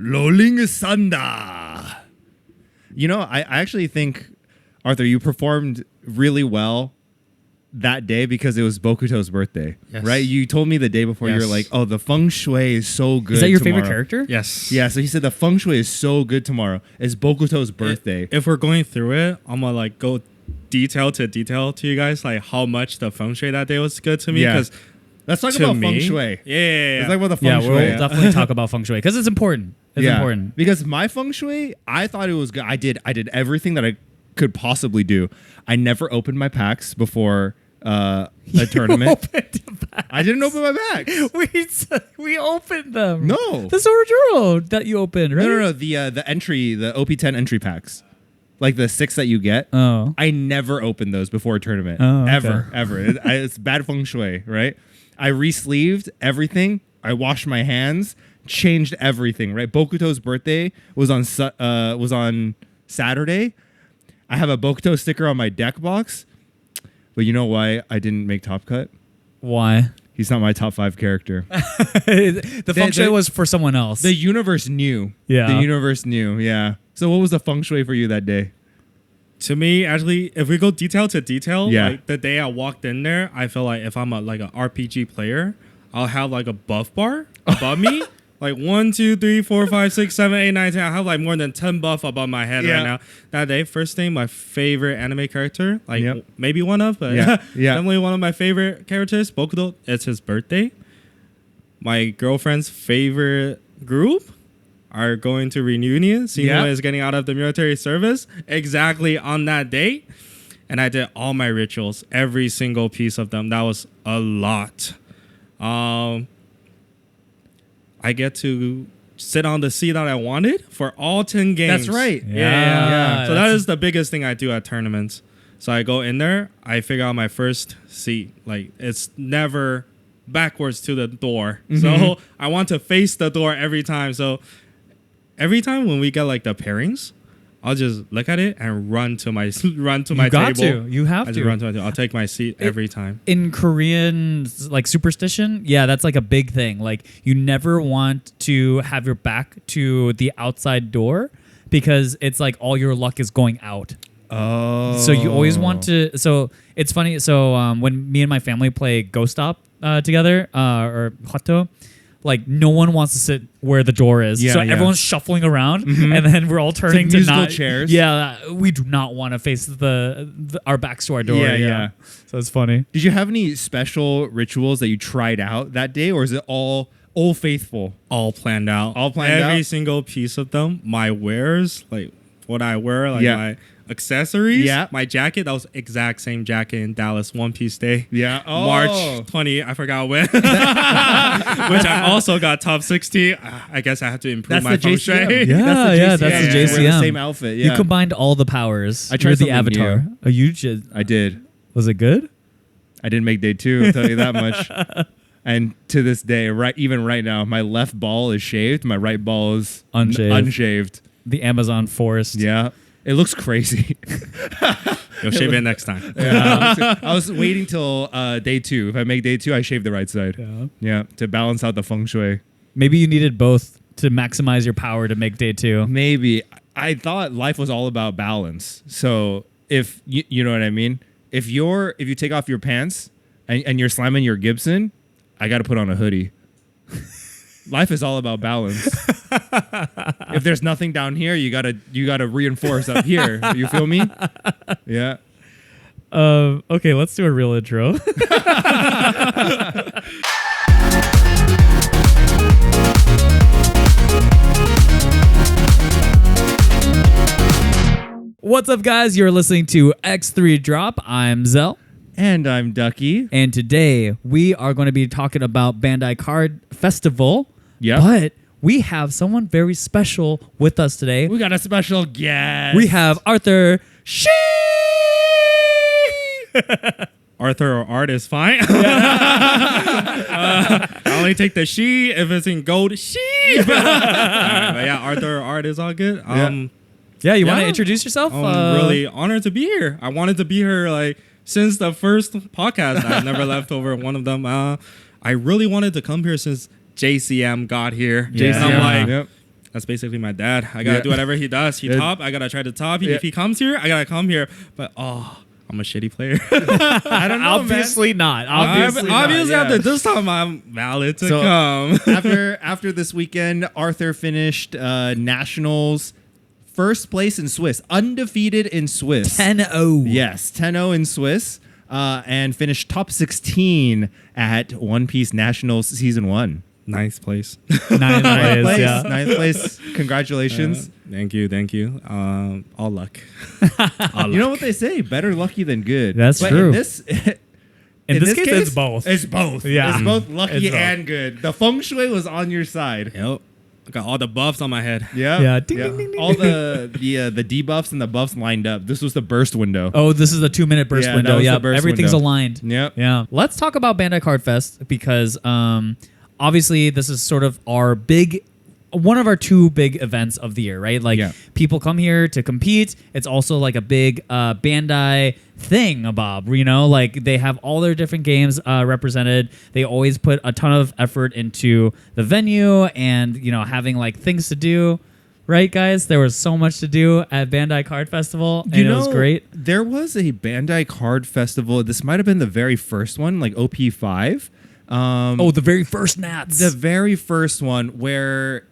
Rolling Thunder. You know, I actually think, Arthur, you performed really well that day because it was Bokuto's birthday, right? You told me the day before, you were like, oh, the feng shui is so good. Is that your tomorrow. favorite character? Yes. Yeah, so he said the feng shui is so good tomorrow. It's Bokuto's birthday. If we're going through it, I'm gonna like go detail to you guys, like how much the feng shui that day was good to me. Because let's talk about feng shui. Yeah. Let's talk about the feng shui. We'll definitely talk about feng shui because it's important. It's important. Because my feng shui, I thought it was good. I did everything that I could possibly do. I never opened my packs before a tournament. I didn't open my packs. We opened them. No. The Sorajuro that you opened, right? No. The entry, the OP10 entry packs. Like the 6 that you get. Oh. I never opened those before a tournament. Oh, okay. Ever. It's bad feng shui, right? I re-sleeved everything. I washed my hands, changed everything, right? Bokuto's birthday was on Saturday. I have a Bokuto sticker on my deck box. But you know why I didn't make Top Cut? Why? He's not my top 5 character. The feng shui was for someone else. The universe knew. Yeah. The universe knew, yeah. So what was the feng shui for you that day? To me, actually, if we go detail to detail, Yeah. like the day I walked in there, I feel like if I'm like an RPG player, I'll have like a buff bar above me. Like 1, 2, 3, 4, 5, 6, 7, 8, 9, 10. I have like more than 10 buff above my head right now. That day, first thing, my favorite anime character, like maybe one of, but definitely one of my favorite characters, Bokuto. It's his birthday. My girlfriend's favorite group are going to reunion. Sino is getting out of the military service exactly on that date. And I did all my rituals, every single piece of them. That was a lot. I get to sit on the seat that I wanted for all 10 games. That's right. Yeah. So that is the biggest thing I do at tournaments. So I go in there, I figure out my first seat. Like, it's never backwards to the door. Mm-hmm. So I want to face the door every time. So every time when we get like the pairings, I'll just look at it and run to my table. You have to. Run to my table. I'll take my seat every time. In Korean, like superstition, that's like a big thing. Like you never want to have your back to the outside door because it's like all your luck is going out. Oh. So you always want to. So it's funny. So when me and my family play Ghost Stop together or Hoto, like no one wants to sit where the door is, so everyone's shuffling around, and then we're all turning to musical chairs. Yeah, we do not want to face our backs to our door. Yeah. So it's funny. Did you have any special rituals that you tried out that day, or is it all faithful? All planned out. Every Every single piece of them. My wares, like what I wear, like my accessories, my jacket, that was exact same jacket in Dallas One Piece Day. Yeah. Oh. March 20, I forgot when. Which I also got top 60. I guess I have to improve my feng shui. That's the JCM. We're the same outfit. Yeah. You combined all the powers. I tried the avatar. New. Oh, you just. I did. Was it good? I didn't make day 2, I'll tell you that much. And to this day, even right now, my left ball is shaved. My right ball is unshaved. The Amazon forest. Yeah. It looks crazy. You'll shave it next time. Yeah, I was waiting till day 2. If I make day 2, I shave the right side. Yeah, to balance out the feng shui. Maybe you needed both to maximize your power to make day 2. Maybe. I thought life was all about balance. So if you know what I mean, if you take off your pants and you're slamming your Gibson, I got to put on a hoodie. Life is all about balance. If there's nothing down here, you gotta reinforce up here. You feel me? Yeah. Okay, let's do a real intro. What's up, guys? You're listening to X3 Drop. I'm Xell. And I'm Ducky. And today we are going to be talking about Bandai Card Festival. Yeah. But we have someone very special with us today. We got a special guest. We have Arthur She. Arthur or Art is fine. I only take the she if it's in gold. She. But yeah, Arthur or Art is all good. You want to introduce yourself? I'm really honored to be here. I wanted to be here like since the first podcast. I've never left over one of them. I really wanted to come here since JCM got here. JCM. And I'm like, That's basically my dad. I gotta do whatever he does. He top, I gotta try to top. If he comes here, I gotta come here. But I'm a shitty player. I don't know. Obviously not. Obviously after this time, I'm valid to come. after this weekend, Arthur finished Nationals first place in Swiss, undefeated in Swiss. 10-0. Yes, 10-0 in Swiss, and finished top 16 at One Piece Nationals Season 1. Ninth place. Ninth place. Yeah. Ninth place. Congratulations. Thank you. All luck. You know what they say? Better lucky than good. That's true. In this case, it's both. It's both. Yeah. It's both lucky and good. The feng shui was on your side. Yep. I got all the buffs on my head. Yeah. Yeah. Ding, ding, ding, ding. All the debuffs and the buffs lined up. This was the burst window. Oh, this is the 2-minute burst window. Yeah. Everything's window. aligned. Yep. Yeah. Let's talk about Bandai Card Fest because obviously this is sort of one of our two big events of the year, right? Like people come here to compete. It's also like a big Bandai thing, Bob. You know, like they have all their different games represented. They always put a ton of effort into the venue and, you know, having like things to do. Right, guys? There was so much to do at Bandai Card Festival, and it was great. There was a Bandai Card Festival. This might have been the very first one, like OP5. The very first Nats. The very first one where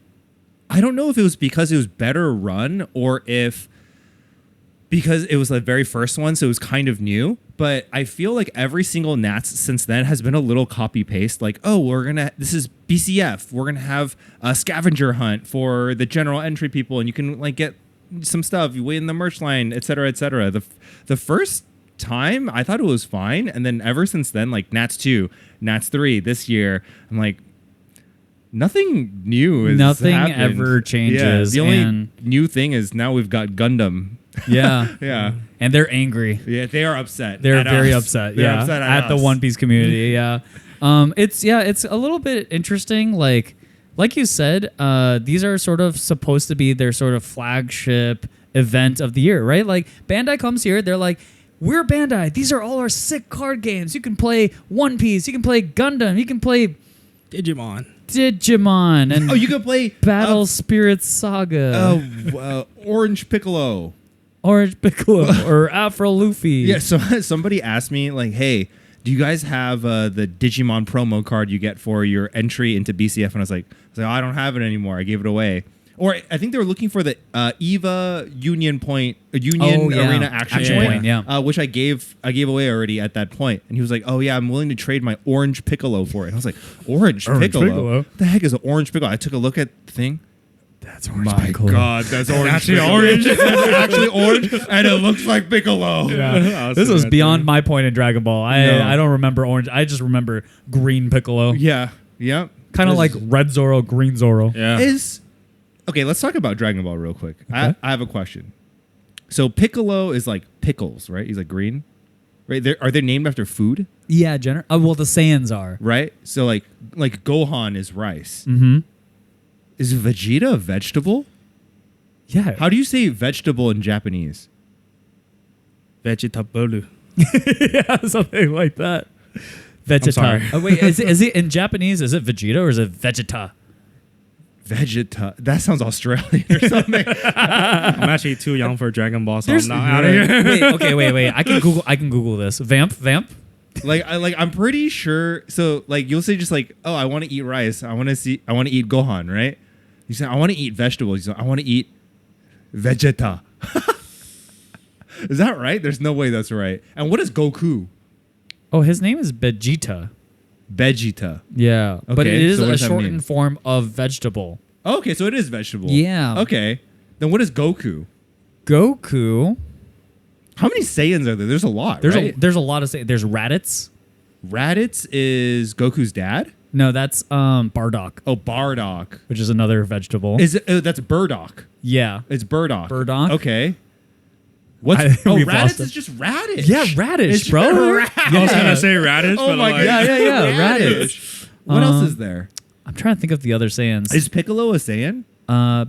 I don't know if it was because it was better run or if because it was the very first one, so it was kind of new. But I feel like every single Nats since then has been a little copy paste. Like, this is BCF. We're gonna have a scavenger hunt for the general entry people, and you can like get some stuff. You wait in the merch line, etc., etc. The first time I thought it was fine, and then ever since then, like Nats 2, Nats 3 this year, I'm like, nothing new is nothing happened. Ever changes. Yeah, the only new thing is now we've got Gundam. Yeah. Yeah. And they're angry. Yeah, they are upset. They're very upset. They're yeah. upset at the us. One Piece community. Yeah. It's a little bit interesting. Like you said, these are sort of supposed to be their sort of flagship event of the year, right? Like Bandai comes here, they're like, we're Bandai. These are all our sick card games. You can play One Piece. You can play Gundam. You can play Digimon, and you can play Battle Spirit Saga. Orange Piccolo. Orange Piccolo or Afro Luffy. Yeah, so somebody asked me, like, hey, do you guys have the Digimon promo card you get for your entry into BCF? And I was like, I don't have it anymore. I gave it away. Or I think they were looking for the EVA Union Arena Action Point, which I gave away already at that point. And he was like, oh, yeah, I'm willing to trade my Orange Piccolo for it. And I was like, Orange Piccolo? What the heck is an Orange Piccolo? I took a look at the thing. That's Orange Piccolo. God, that's Orange actually Piccolo. orange. It's actually orange, and it looks like Piccolo. Yeah. This was beyond my point in Dragon Ball. I don't remember orange. I just remember green Piccolo. Yeah. Kind of like red Zoro, green Zoro. Yeah. Okay, let's talk about Dragon Ball real quick. Okay. I have a question. So Piccolo is like pickles, right? He's like green, right? Are they named after food? Yeah, well, the Saiyans are. Right? So like Gohan is rice. Mm-hmm. Is Vegeta a vegetable? Yeah. How do you say vegetable in Japanese? Vegetable. Yeah, something like that. Vegeta. Oh, wait, is it in Japanese? Is it Vegeta or is it Vegeta? Vegeta. That sounds Australian or something. I'm actually too young for Dragon Ball, so I'm not out of here. Wait. I can Google this. Vamp. I'm pretty sure. So like you'll say just like, oh, I want to eat rice. I want to eat Gohan, right? You say I want to eat vegetables. You say I want to eat Vegeta. Is that right? There's no way that's right. And what is Goku? Oh, his name is Vegeta. Vegeta. Yeah, okay, but it is so a shortened form of vegetable. Oh, okay, so it is vegetable. Yeah. Okay. Then what is Goku? Goku. How many Saiyans are there? There's a lot. There's right? a lot of Saiyans. There's Raditz. Raditz is Goku's dad? No, that's Bardock. Oh, Bardock. Which is another vegetable. Is it? That's Burdock. Yeah. It's Burdock. Burdock. Okay. Raditz is just radish. Yeah, radish, it's bro. Radish. I was gonna say radish, Oh but my like, God. Yeah, radish. What else is there? I'm trying to think of the other Saiyans. Is Piccolo a Saiyan?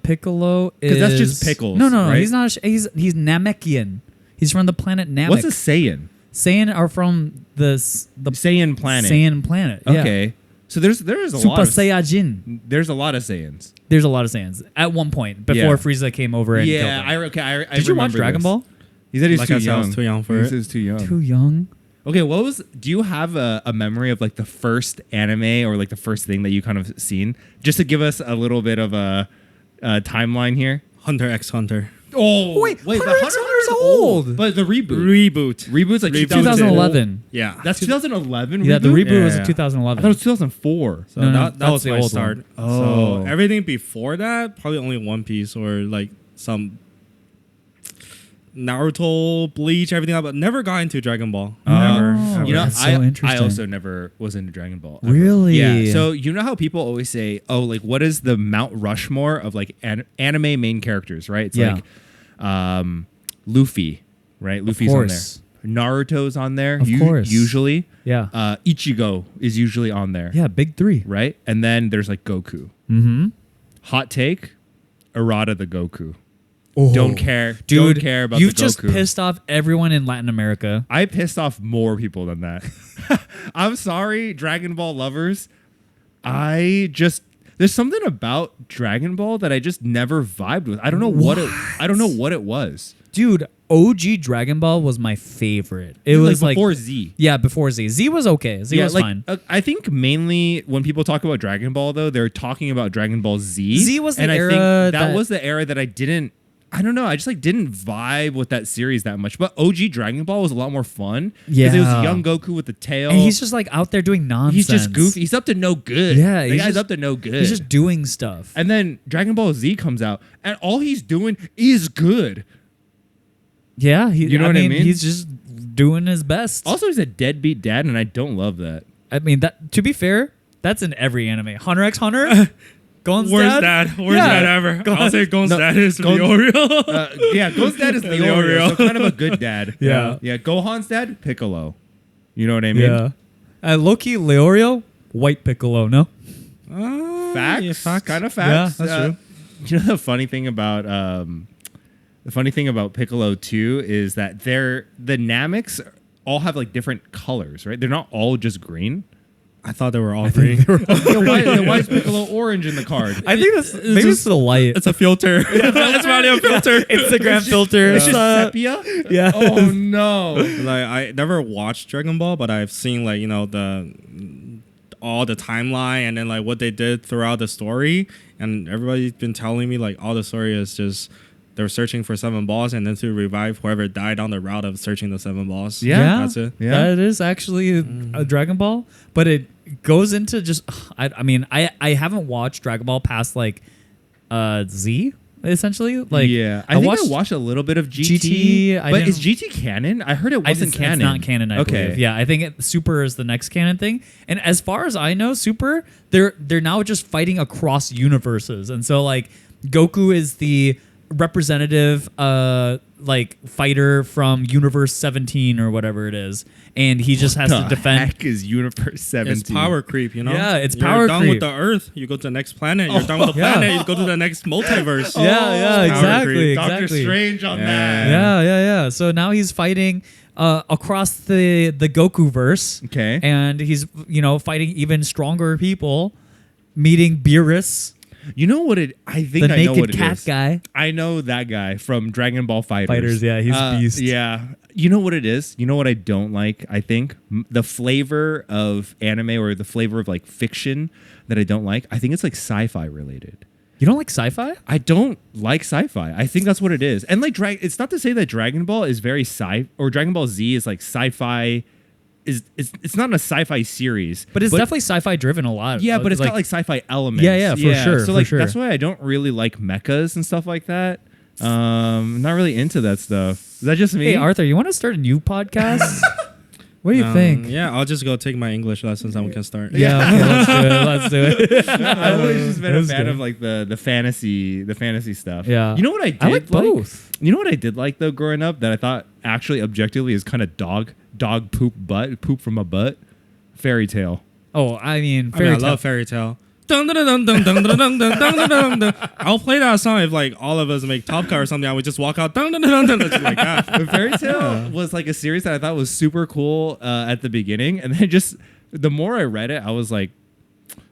Piccolo is... Because that's just pickles. No, right? he's not. He's Namekian. He's from the planet Namek. What's a Saiyan? Saiyan are from the Saiyan planet. Saiyan planet. Yeah. Okay. So there's a Super lot of Saiyajin. there's a lot of Saiyans. There's a lot of Saiyans at one point before Frieza came over and killed them. I Did you watch remember Dragon this. Ball? He said he's Like too I said, I young. was too young for He it. says too young. Too young. Okay, do you have a memory of like the first anime or like the first thing that you kind of seen? Just to give us a little bit of a timeline here. Hunter x Hunter. Oh, Wait, the Hunter x Hunter's old. But the reboot's like 2011. Yeah. That's 2011 Yeah, the reboot was in Yeah. 2011. I thought it was 2004. So No, that that's was the my old start. one. Oh. So everything before that, probably only One Piece or like some Naruto, Bleach, everything like that, but never got into Dragon Ball. Never. Oh. You know, That's so I interesting. also never was into Dragon Ball. ever. Really? Yeah. So you know how people always say, "Oh, like what is the Mount Rushmore of like anime main characters?" Right? It's Yeah. like Luffy, right? Luffy's on course. there. Naruto's on there. Of course. Usually. Yeah. Ichigo is usually on there. Yeah, big three. Right? And then there's like Goku. Mm-hmm. Hot take: Arata the Goku. Oh. Don't care. Dude, Don't care about you've the just Goku. pissed off everyone in Latin America. I pissed off more people than that. I'm sorry, Dragon Ball lovers. There's something about Dragon Ball that I just never vibed with. I don't know what it was. Dude, OG Dragon Ball was my favorite. It was like before Z. Yeah, before Z. Z was okay. Z was fine. I think mainly when people talk about Dragon Ball, though, they're talking about Dragon Ball Z. Z was the and I era think that that- was the era that I don't know. I just like didn't vibe with that series that much. But OG Dragon Ball was a lot more fun. Yeah. Because it was young Goku with the tail. And he's just like out there doing nonsense. He's just goofy. He's up to no good. Yeah, the he's guy's just- up to no good. He's just doing stuff. And then Dragon Ball Z comes out, and all he's doing is good. Yeah, You know what I mean? He's just doing his best. Also, he's a deadbeat dad, and I don't love that. I mean, that to be fair, that's in every anime. Hunter x Hunter. Gon's Worst dad. dad. Worst dad ever. I'll say Gon's dad is Leorio. Yeah, Go's dad is Leorio, so kind of a good dad. Yeah. Yeah, Gohan's dad, Piccolo. You know what I mean? Yeah. Low-key, Leorio, white Piccolo, no? Facts. Yeah, facts. Kind of facts. Yeah, that's true. You know the funny thing about Piccolo too is that the Nameks all have like different colors, right? They're not all just green. I thought they were all green. Why is Piccolo orange in the card? I think that's maybe it's the light. It's a filter. It's probably a filter. Instagram filter. It's just sepia. Yeah. Oh no. Like I never watched Dragon Ball, but I've seen like all the timeline and then like what they did throughout the story, and everybody's been telling me like all the story is just they're searching for 7 balls and then to revive whoever died on the route of searching the 7 balls. Yeah. That's it. Yeah. That is actually a Dragon Ball, but it goes into just. I mean, I haven't watched Dragon Ball past like Z essentially. Like yeah, I think I watched a little bit of GT. But is GT canon? I heard it wasn't canon. It's not canon. I believe. Yeah, I think Super is the next canon thing. And as far as I know, Super they're now just fighting across universes, and so like Goku is the representative like fighter from universe 17 or whatever it is, and he just has to defend. Heck is universe 17? It's power creep, you know? Yeah, it's You're power done creep. with the Earth, you go to the next planet. You're done with the planet, you go to the next multiverse. Yeah, It's power creep. Doctor Strange on that. Yeah. So now he's fighting across the Goku verse. Okay. And he's fighting even stronger people, meeting Beerus, You know what it? I think the I know what naked it cat is. guy. I know that guy from Dragon Ball Fighters. Yeah, he's beast. Yeah. You know what it is? You know what I don't like? I think the flavor of anime or the flavor of like fiction that I don't like. I think it's like sci-fi related. You don't like sci-fi? I don't like sci-fi. I think that's what it is. And like it's not to say that Dragon Ball is very or Dragon Ball Z is like sci-fi. It's not a sci-fi series, But it's definitely sci-fi driven a lot. yeah, but it's got like sci-fi elements. Yeah, for sure, So for like sure. that's why I don't really like mechas and stuff like that. I'm not really into that stuff. Is that just me? Hey Arthur, you want to start a new podcast? What do you think? Yeah, I'll just go take my English lessons and we can start. Yeah, okay, let's do it. I've always just been a fan good. of like the fantasy stuff. Yeah. You know what I did? I like both. You know what I did like though growing up that I thought actually objectively is kind of dog poop from a butt. Fairy Tale. Oh, I mean, I love Fairy Tale. I'll play that song if like all of us make Top Car or something. I would just walk out just like that. But Fairy Tale was like a series that I thought was super cool at the beginning, and then just the more I read it, I was like,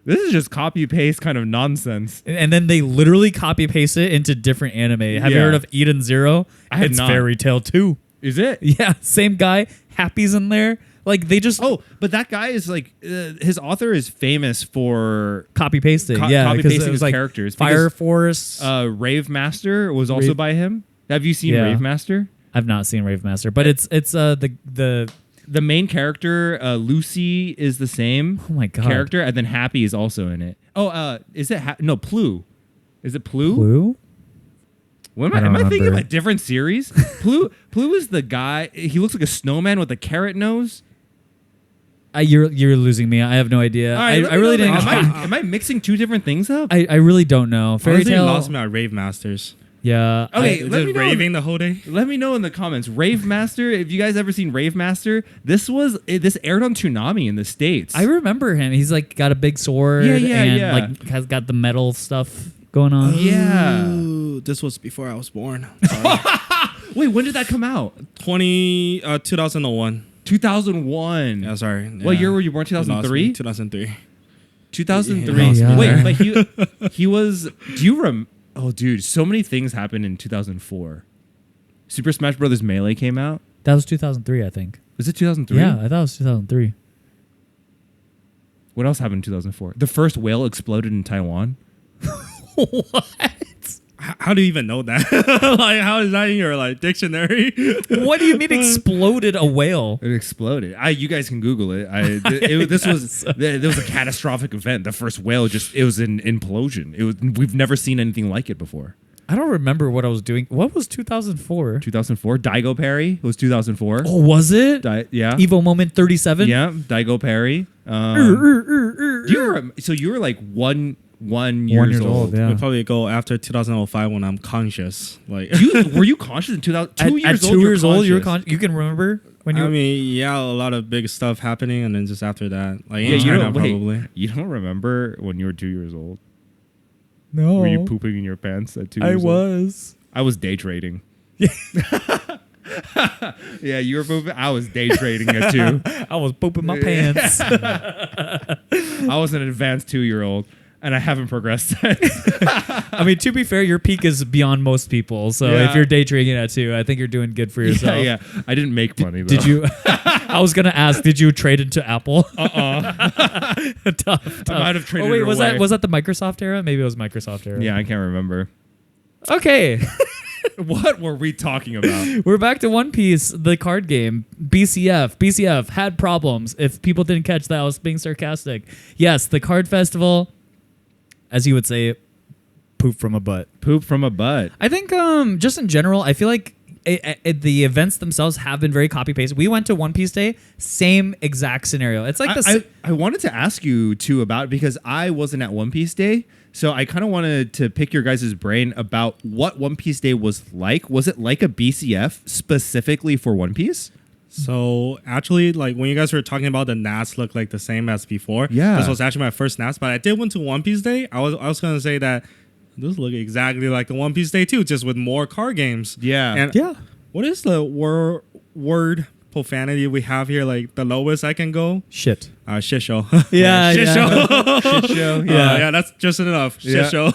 This is just copy paste kind of nonsense. And then they literally copy paste it into different anime. Have you heard of Eden Zero? I have It's not. Fairy Tail 2. Is it? Yeah, same guy. Happy's in there. Like they just But that guy is like his author is famous for copy pasted. copy Because pasting it was his like characters. Fire Force. Rave Master was also by him. Have you seen Yeah. Rave Master? I've not seen Rave Master, but it's The main character, Lucy, is the same Oh my God. character, and then Happy is also in it. Oh, is it no Plu? Is it Plu? Blue. What I don't am I thinking of remember. a different series? Plu is the guy. He looks like a snowman with a carrot nose. You're losing me. I have no idea. All right, I really didn't. Am I mixing two different things up? I really don't know. Fairy Honestly, Tail lost me at Rave Masters. Yeah. Okay, Is let it me know. raving the whole day? Let me know in the comments. Rave Master. If you guys ever seen Rave Master, this aired on Toonami in the States. I remember him. He's like got a big sword. and like has got the metal stuff going on. Yeah. Ooh, this was before I was born. Sorry. Wait, when did that come out? 2001. 2001. Yeah, sorry. What year were you born? 2003. 2003. 2003. Yeah. Yeah. Wait, but he was. Do you rem? Oh, dude, so many things happened in 2004. Super Smash Brothers Melee came out. That was 2003, I think. Was it 2003? Yeah, I thought it was 2003. What else happened in 2004? The first whale exploded in Taiwan. What? How do you even know that? Like, how is that in your like dictionary? What do you mean exploded a whale? It exploded. You guys can Google it. There was a catastrophic event. The first whale it was an implosion. We've never seen anything like it before. I don't remember what I was doing. What was 2004? 2004. Daigo Perry was 2004. Oh, was it? Yeah. Evo Moment 37? Yeah. Daigo Perry. So you were like one years old. yeah. We'll probably go after 2005 when I'm conscious. Like, Were you conscious in 2000? At 2 years old, you can remember when you I mean, yeah, a lot of big stuff happening, and then just after that, like Yeah, in you China, don't, probably. you don't remember when you were 2 years old? No. Were you pooping in your pants at 2 years old? was. I was day trading. Yeah, you were pooping. I was day trading at 2. I was pooping my pants. I was an advanced 2-year-old, and I haven't progressed. I mean, to be fair, your peak is beyond most people. So Yeah. if you're day trading at 2, I think you're doing good for yourself. Yeah. I didn't make money though. Did you? I was gonna ask. Did you trade into Apple? Tough. I might have traded. Oh wait, it was away. that the Microsoft era? Maybe it was Microsoft era. Yeah, I can't remember. Okay. What were we talking about? We're back to One Piece, the card game. BCF. BCF had problems. If people didn't catch that, I was being sarcastic. Yes, the card festival, as you would say, poop from a butt. Poop from a butt. I think just in general, I feel like the events themselves have been very copy paste. We went to One Piece Day, same exact scenario. It's like I wanted to ask you too about it because I wasn't at One Piece Day, so I kind of wanted to pick your guys' brain about what One Piece Day was like. Was it like a BCF specifically for One Piece? So actually, like when you guys were talking about the NAS look like the same as before, Yeah. this was actually my first NAS. But I did went to One Piece Day. I was gonna say that this look exactly like the One Piece Day too, just with more card games. Yeah. And what is the word profanity we have here? Like the lowest I can go? shit. Shit show. Yeah, Shit show. Shit show. Yeah, that's just enough. Yeah. Shit show.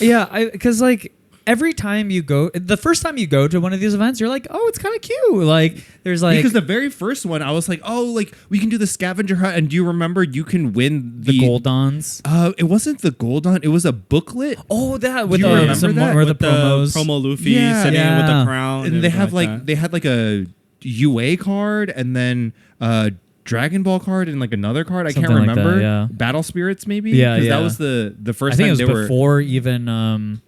Yeah, because like every time you go, the first time you go to one of these events, you're like, oh, it's kind of cute. Like there's like Because the very first one, I was like, oh, like we can do the scavenger hunt, and do you remember you can win the Goldons. It wasn't the Goldon. It was a booklet. Oh, that with Do you remember some that? more of the With promos. promo Luffy Yeah. sitting with Yeah. the crown. And they everything have like that. they had like a UA card and then Dragon Ball card and like another card. I can't Something like that, remember. yeah. Battle Spirits maybe. Yeah, 'Cause yeah. That was the first I think time it was they were before even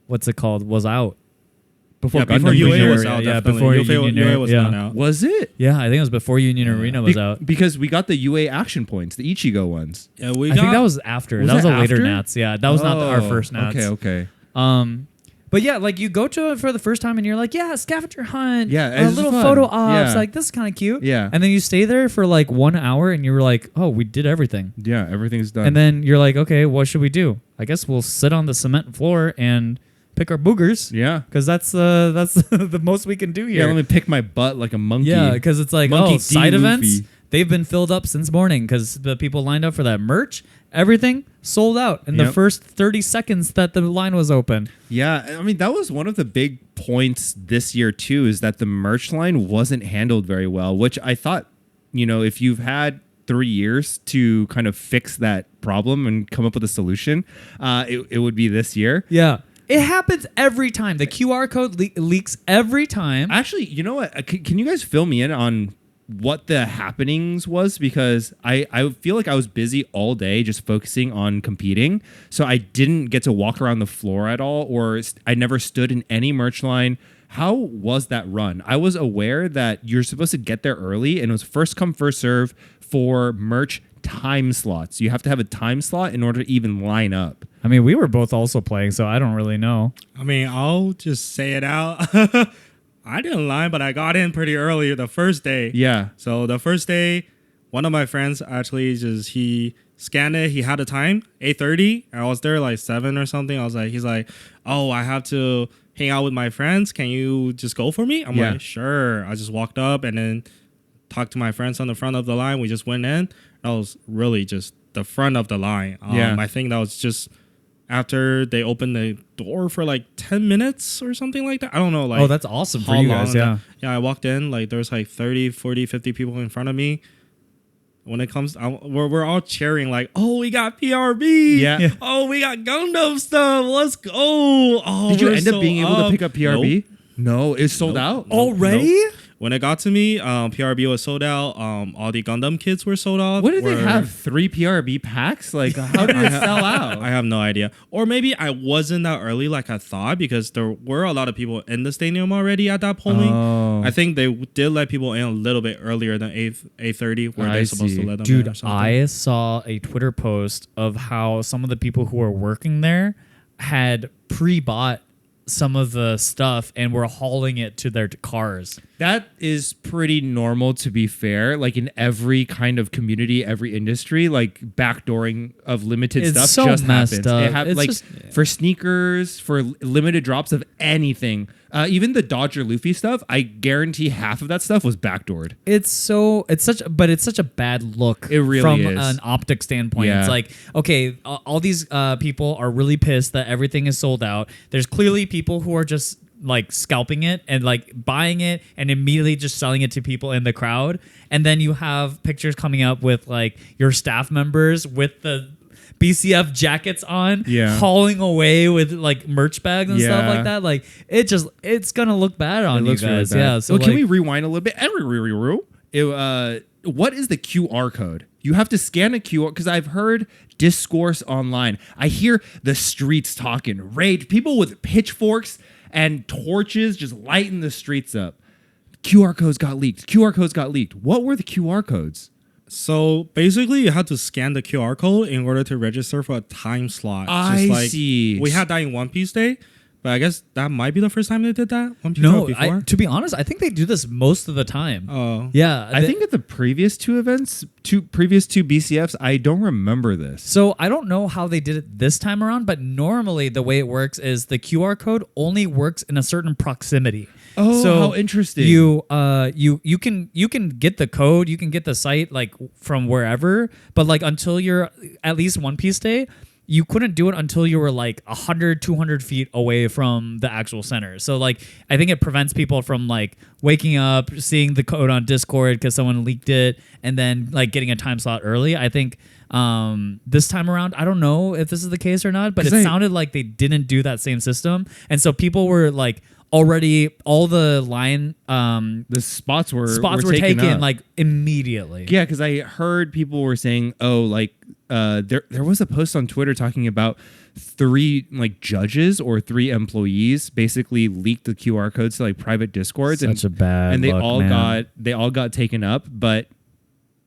what's it called was out. before Yeah, before Gundam UA Union was Arena. out. Yeah, Definitely. before UA Union was yeah. not out. Was it? Yeah, I think it was before Union Arena was out. Because we got the UA action points, the Ichigo ones. Yeah, we I think that was after. Was that was that a later after? Nats. Yeah, that was not our first Nats. Okay. But yeah, like you go to it for the first time and you're like, yeah, scavenger hunt. Yeah, a it's little fun. photo ops. Yeah. Like this is kind of cute. Yeah. And then you stay there for like 1 hour and you were like, oh, we did everything. Yeah, everything's done. And then you're like, okay, what should we do? I guess we'll sit on the cement floor and pick our boogers. yeah. Because that's the most we can do here. Yeah, let me pick my butt like a monkey. Yeah, because it's like, Monkey oh, D. side Luffy. events. they've been filled up since morning because the people lined up for that merch. Everything sold out in the first 30 seconds that the line was open. Yeah, I mean, that was one of the big points this year, too, is that the merch line wasn't handled very well, which I thought, if you've had 3 years to kind of fix that problem and come up with a solution, it would be this year. Yeah. It happens every time. The QR code leaks every time. Actually, you know what? Can you guys fill me in on what the happenings was? Because I feel like I was busy all day just focusing on competing. So I didn't get to walk around the floor at all, or I never stood in any merch line. How was that run? I was aware that you're supposed to get there early, and it was first come, first serve for merch time slots. You have to have a time slot in order to even line up. I mean, we were both also playing, so I don't really know. I mean, I'll just say it out. I didn't line, but I got in pretty early the first day. Yeah. So the first day, one of my friends actually he scanned it. He had a time, 8:30. I was there like 7 or something. He's like, oh, I have to hang out with my friends. Can you just go for me? I'm like, sure. I just walked up and then talked to my friends on the front of the line. We just went in. That was really just the front of the line. I think that was just after they opened the door for like 10 minutes or something like that. I don't know. Like, oh, that's awesome for you guys. Yeah. I walked in, like there was like 30, 40, 50 people in front of me. When it comes, we're all cheering like, oh, we got PRB. Yeah. Oh, we got Gundam stuff. Let's go. Oh, did you end up being able to pick up PRB? Nope. No, it's sold out. Already? Nope. When it got to me, PRB was sold out. All the Gundam kits were sold out. What did they have? 3 PRB packs? Like, how did it sell out? I have no idea. Or maybe I wasn't that early like I thought, because there were a lot of people in the stadium already at that point. Oh. I think they did let people in a little bit earlier than 8:30, where they're supposed to let them in or Dude, something. I saw a Twitter post of how some of the people who were working there had pre-bought some of the stuff and were hauling it to their cars. That is pretty normal, to be fair. Like in every kind of community, every industry, like backdooring of limited It's stuff so just messed happens. up. It It's like just- for sneakers, for limited drops of anything. Even the Dodger Luffy stuff, I guarantee half of that stuff was backdoored. It's such a bad look. It really from is. an optic standpoint. Yeah. It's like, okay, all these people are really pissed that everything is sold out. There's clearly people who are just like scalping it and like buying it and immediately just selling it to people in the crowd. And then you have pictures coming up with like your staff members with the BCF jackets on, hauling away with like merch bags and stuff like that. Like it's gonna look bad on you guys. Really bad. Yeah. So well, can we rewind a little bit? What is the QR code? You have to scan a QR, because I've heard discourse online. I hear the streets talking, rage, people with pitchforks and torches just lighting the streets up. QR codes got leaked. QR codes got leaked. What were the QR codes? So basically, you had to scan the QR code in order to register for a time slot. I see. We had that in One Piece Day, but I guess that might be the first time they did that. One Piece No, Day before? to be honest, I think they do this most of the time. Oh, Yeah, I think at the previous 2 events, previous 2 BCFs, I don't remember this. so. I don't know how they did it this time around, but normally the way it works is the QR code only works in a certain proximity. Oh, so how interesting. You can get the code, you can get the site like from wherever, but like until you're at least One Piece Day, you couldn't do it until you were like 100, 200 feet away from the actual center. So like, I think it prevents people from like waking up, seeing the code on Discord because someone leaked it, and then like getting a time slot early. I think this time around, I don't know if this is the case or not, but it sounded like they didn't do that same system. And so people were like, already all the line the spots were taken up. like immediately. Yeah, because I heard people were saying, oh, like there was a post on Twitter talking about 3 like judges or 3 employees basically leaked the QR codes to like private Discords. Such a bad and they look, all man. got taken up. But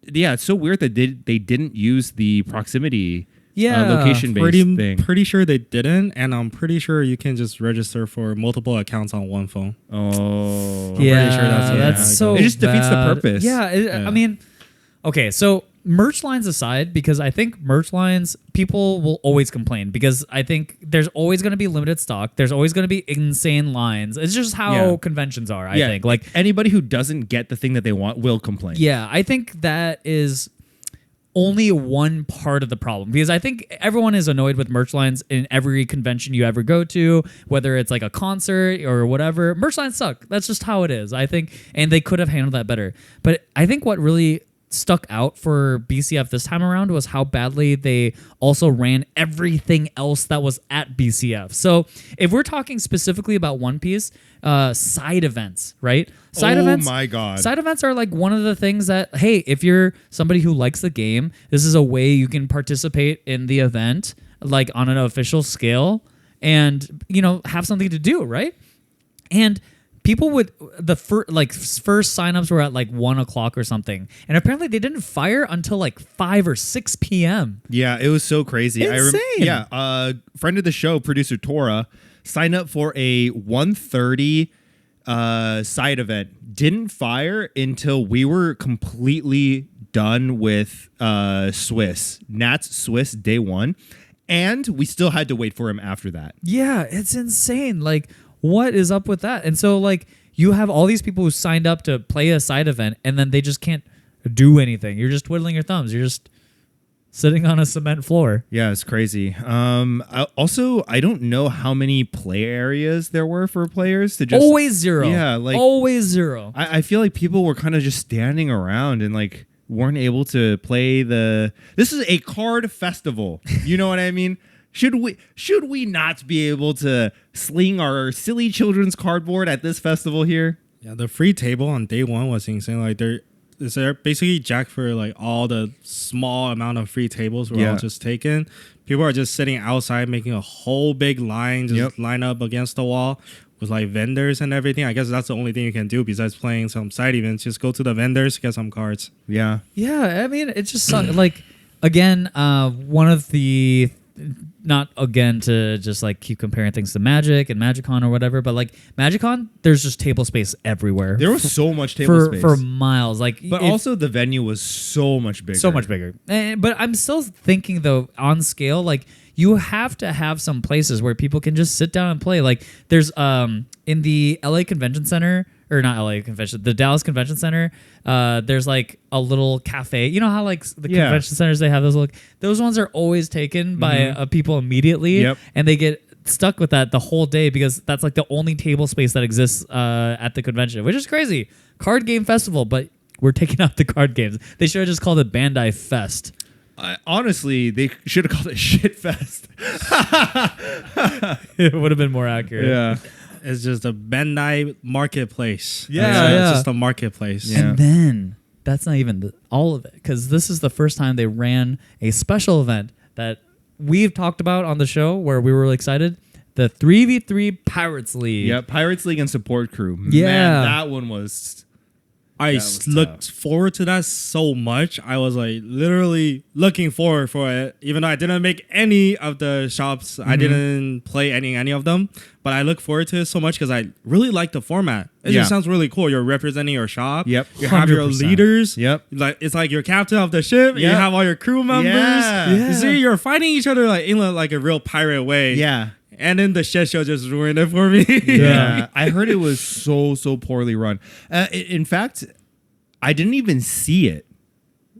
yeah, it's so weird that they didn't use the proximity location-based thing. Pretty sure they didn't, and I'm pretty sure you can just register for multiple accounts on one phone. Oh, Yeah, pretty sure that's so it just defeats the bad. purpose. Yeah, I mean, okay, so merch lines aside, because I think merch lines, people will always complain because I think there's always going to be limited stock. There's always going to be insane lines. It's just how conventions are, I think. Like anybody who doesn't get the thing that they want will complain. Yeah, I think that is only one part of the problem, because I think everyone is annoyed with merch lines in every convention you ever go to, whether it's like a concert or whatever. Merch lines suck. That's just how it is, I think, and they could have handled that better. But I think what really stuck out for BCF this time around was how badly they also ran everything else that was at BCF. So if we're talking specifically about One Piece, side events, right? Side events. Oh my God. Side events are like one of the things that, hey, if you're somebody who likes the game, this is a way you can participate in the event, like on an official scale, and, you know, have something to do, right? And people would first signups were at like 1 o'clock or something, and apparently they didn't fire until like 5 or 6 p.m. Yeah, it was so crazy. Insane. Friend of the show, producer Tora, signed up for a 1:30 side event. Didn't fire until we were completely done with Nats Swiss day one, and we still had to wait for him after that. Yeah, it's insane. Like, what is up with that? And so, like, you have all these people who signed up to play a side event, and then they just can't do anything. You're just twiddling your thumbs. You're just sitting on a cement floor. Yeah, it's crazy. I don't know how many play areas there were for players to just... Always zero. Yeah, like... Always zero. I feel like people were kind of just standing around and, like, weren't able to play the... This is a card festival. You know what I mean? Should we not be able to sling our silly children's cardboard at this festival here? Yeah, the free table on day one was insane. Like they're basically jacked for like all the small amount of free tables were all just taken. People are just sitting outside making a whole big line, just line up against the wall with like vendors and everything. I guess that's the only thing you can do besides playing some side events. Just go to the vendors, get some cards. Yeah. Yeah, I mean, it just like, again, one of the... Not again to just like keep comparing things to Magic and MagicCon or whatever, but like MagicCon, there's just table space everywhere. There was so much table space for miles. Like, but also the venue was so much bigger. So much bigger. But I'm still thinking though, on scale, like you have to have some places where people can just sit down and play. Like there's in the LA Convention Center. Or not LA Convention, the Dallas Convention Center. There's like a little cafe. You know how like the convention centers, they have those ones are always taken by people immediately, and they get stuck with that the whole day because that's like the only table space that exists at the convention, which is crazy. Card Game Festival, but we're taking out the card games. They should have just called it Bandai Fest. Honestly, they should have called it Shit Fest. It would have been more accurate. Yeah. It's just a Bandai marketplace. Yeah, It's just a marketplace. Yeah. And then that's not even all of it, because this is the first time they ran a special event that we've talked about on the show where we were really excited. The 3v3 Pirates League. Yeah, Pirates League and Support Crew. Yeah. Man, that one was... I looked forward to that so much. I was like literally looking forward for it, even though I didn't make any of the shops. I didn't play any of them, but I look forward to it so much because I really like the format. It just sounds really cool. You're representing your shop. Yep. You have your 100%. leaders. Yep. Like it's like you're captain of the ship. Yep. You have all your crew members. Yeah. You see, you're fighting each other like in like a real pirate way. Yeah. And then the shit show just ruined it for me. Yeah. I heard it was so poorly run. In fact, I didn't even see it.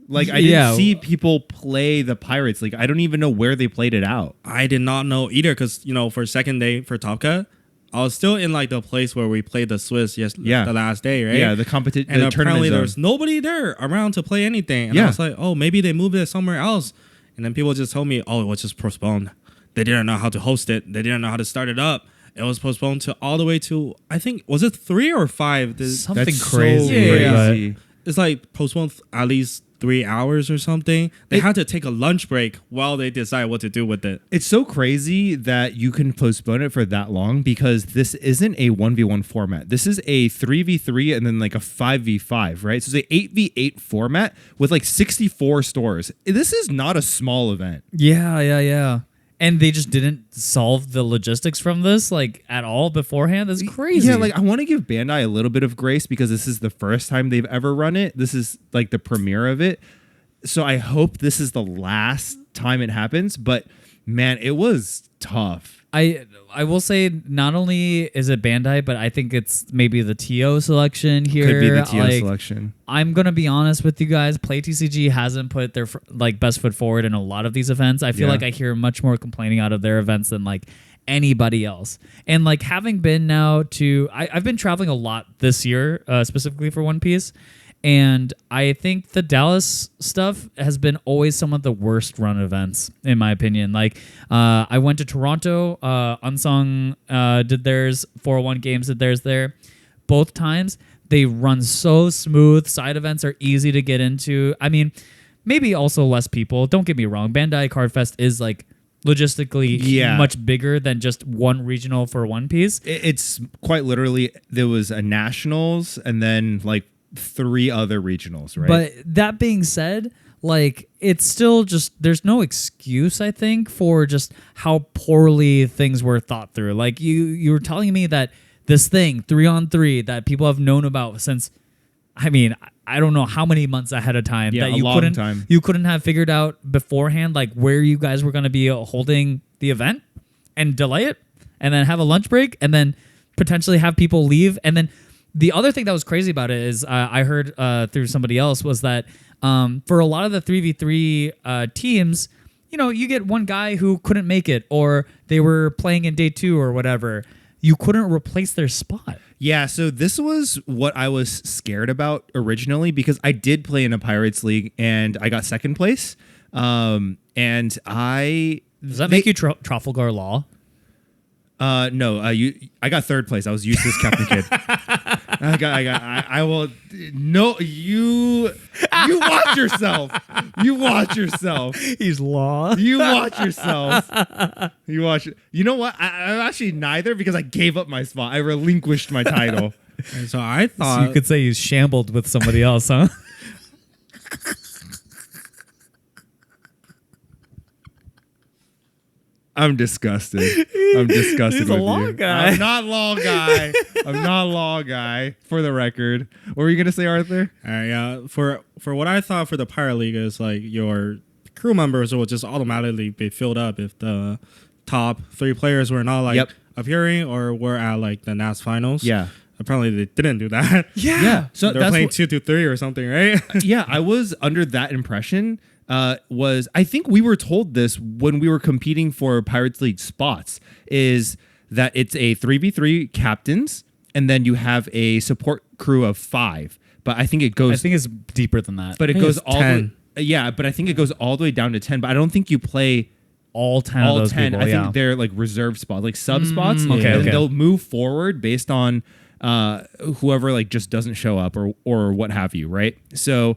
Like, I didn't see people play the Pirates League. I don't even know where they played it out. I did not know either because, you know, for second day for Top Cut, I was still in, like, the place where we played the Swiss the last day, right? Yeah, the competition. And apparently there was nobody there around to play anything. And I was like, oh, maybe they moved it somewhere else. And then people just told me, oh, it was just postponed. They didn't know how to host it. They didn't know how to start it up. It was postponed to all the way to, I think, was it 3 or 5? Something That's crazy. So crazy. It's like postponed at least 3 hours or something. They had to take a lunch break while they decide what to do with it. It's so crazy that you can postpone it for that long because this isn't a 1v1 format. This is a 3v3 and then like a 5v5, right? So it's an 8v8 format with like 64 stores. This is not a small event. Yeah. And they just didn't solve the logistics from this like at all beforehand. That's crazy. Yeah, like I want to give Bandai a little bit of grace because this is the first time they've ever run it. This is like the premiere of it. So I hope this is the last time it happens, but man, it was tough. I will say not only is it Bandai, but I think it's maybe the TO selection here. Could be the TO selection. I'm gonna be honest with you guys. Play TCG hasn't put their best foot forward in a lot of these events. I feel like I hear much more complaining out of their events than like anybody else. And like having been now to, I've been traveling a lot this year, specifically for One Piece. And I think the Dallas stuff has been always some of the worst run events, in my opinion. Like, I went to Toronto. Unsung did theirs. 401 Games did theirs there. Both times, they run so smooth. Side events are easy to get into. I mean, maybe also less people. Don't get me wrong. Bandai CardFest is like logistically much bigger than just one regional for One Piece. It's quite literally, there was a nationals and then like 3 other regionals, right? But that being said, like it's still just there's no excuse, I think, for just how poorly things were thought through. Like you were telling me that this thing 3-on-3 that people have known about since, I mean, I don't know how many months ahead of time that you couldn't have figured out beforehand, like where you guys were going to be holding the event and delay it and then have a lunch break and then potentially have people leave. And then the other thing that was crazy about it is I heard through somebody else was that for a lot of the 3v3 teams, you know, you get one guy who couldn't make it or they were playing in day 2 or whatever. You couldn't replace their spot. Yeah, so this was what I was scared about originally because I did play in a Pirates League and I got second place. And I... Does that make you Trafalgar Law? No, I got third place. I was useless Captain Kid. I will. No, you watch yourself. You watch yourself. He's Law. You watch yourself. You watch. You know what? I'm actually neither because I gave up my spot. I relinquished my title. And so I thought so you could say he's shambled with somebody else, huh? I'm disgusted. I'm disgusted He's with a law you. guy. I'm not law guy. I'm not law guy. For the record, what were you gonna say, Arthur? Yeah. For what I thought for the Pirate League is like your crew members will just automatically be filled up if the top 3 players were not like appearing or were at like the NAS finals. Yeah. Apparently they didn't do that. Yeah. So they're playing 2-3 or something, right? Yeah, I was under that impression. I think we were told this when we were competing for Pirates League spots, is that it's a 3v3 captains, and then you have a support crew of 5. But I think it goes... I think it's deeper than that. But it goes all 10. But I think it goes all the way down to 10. But I don't think you play all 10 of those people. I think they're like reserve spots, like sub spots. Okay. They'll move forward based on whoever like just doesn't show up or what have you, right? So...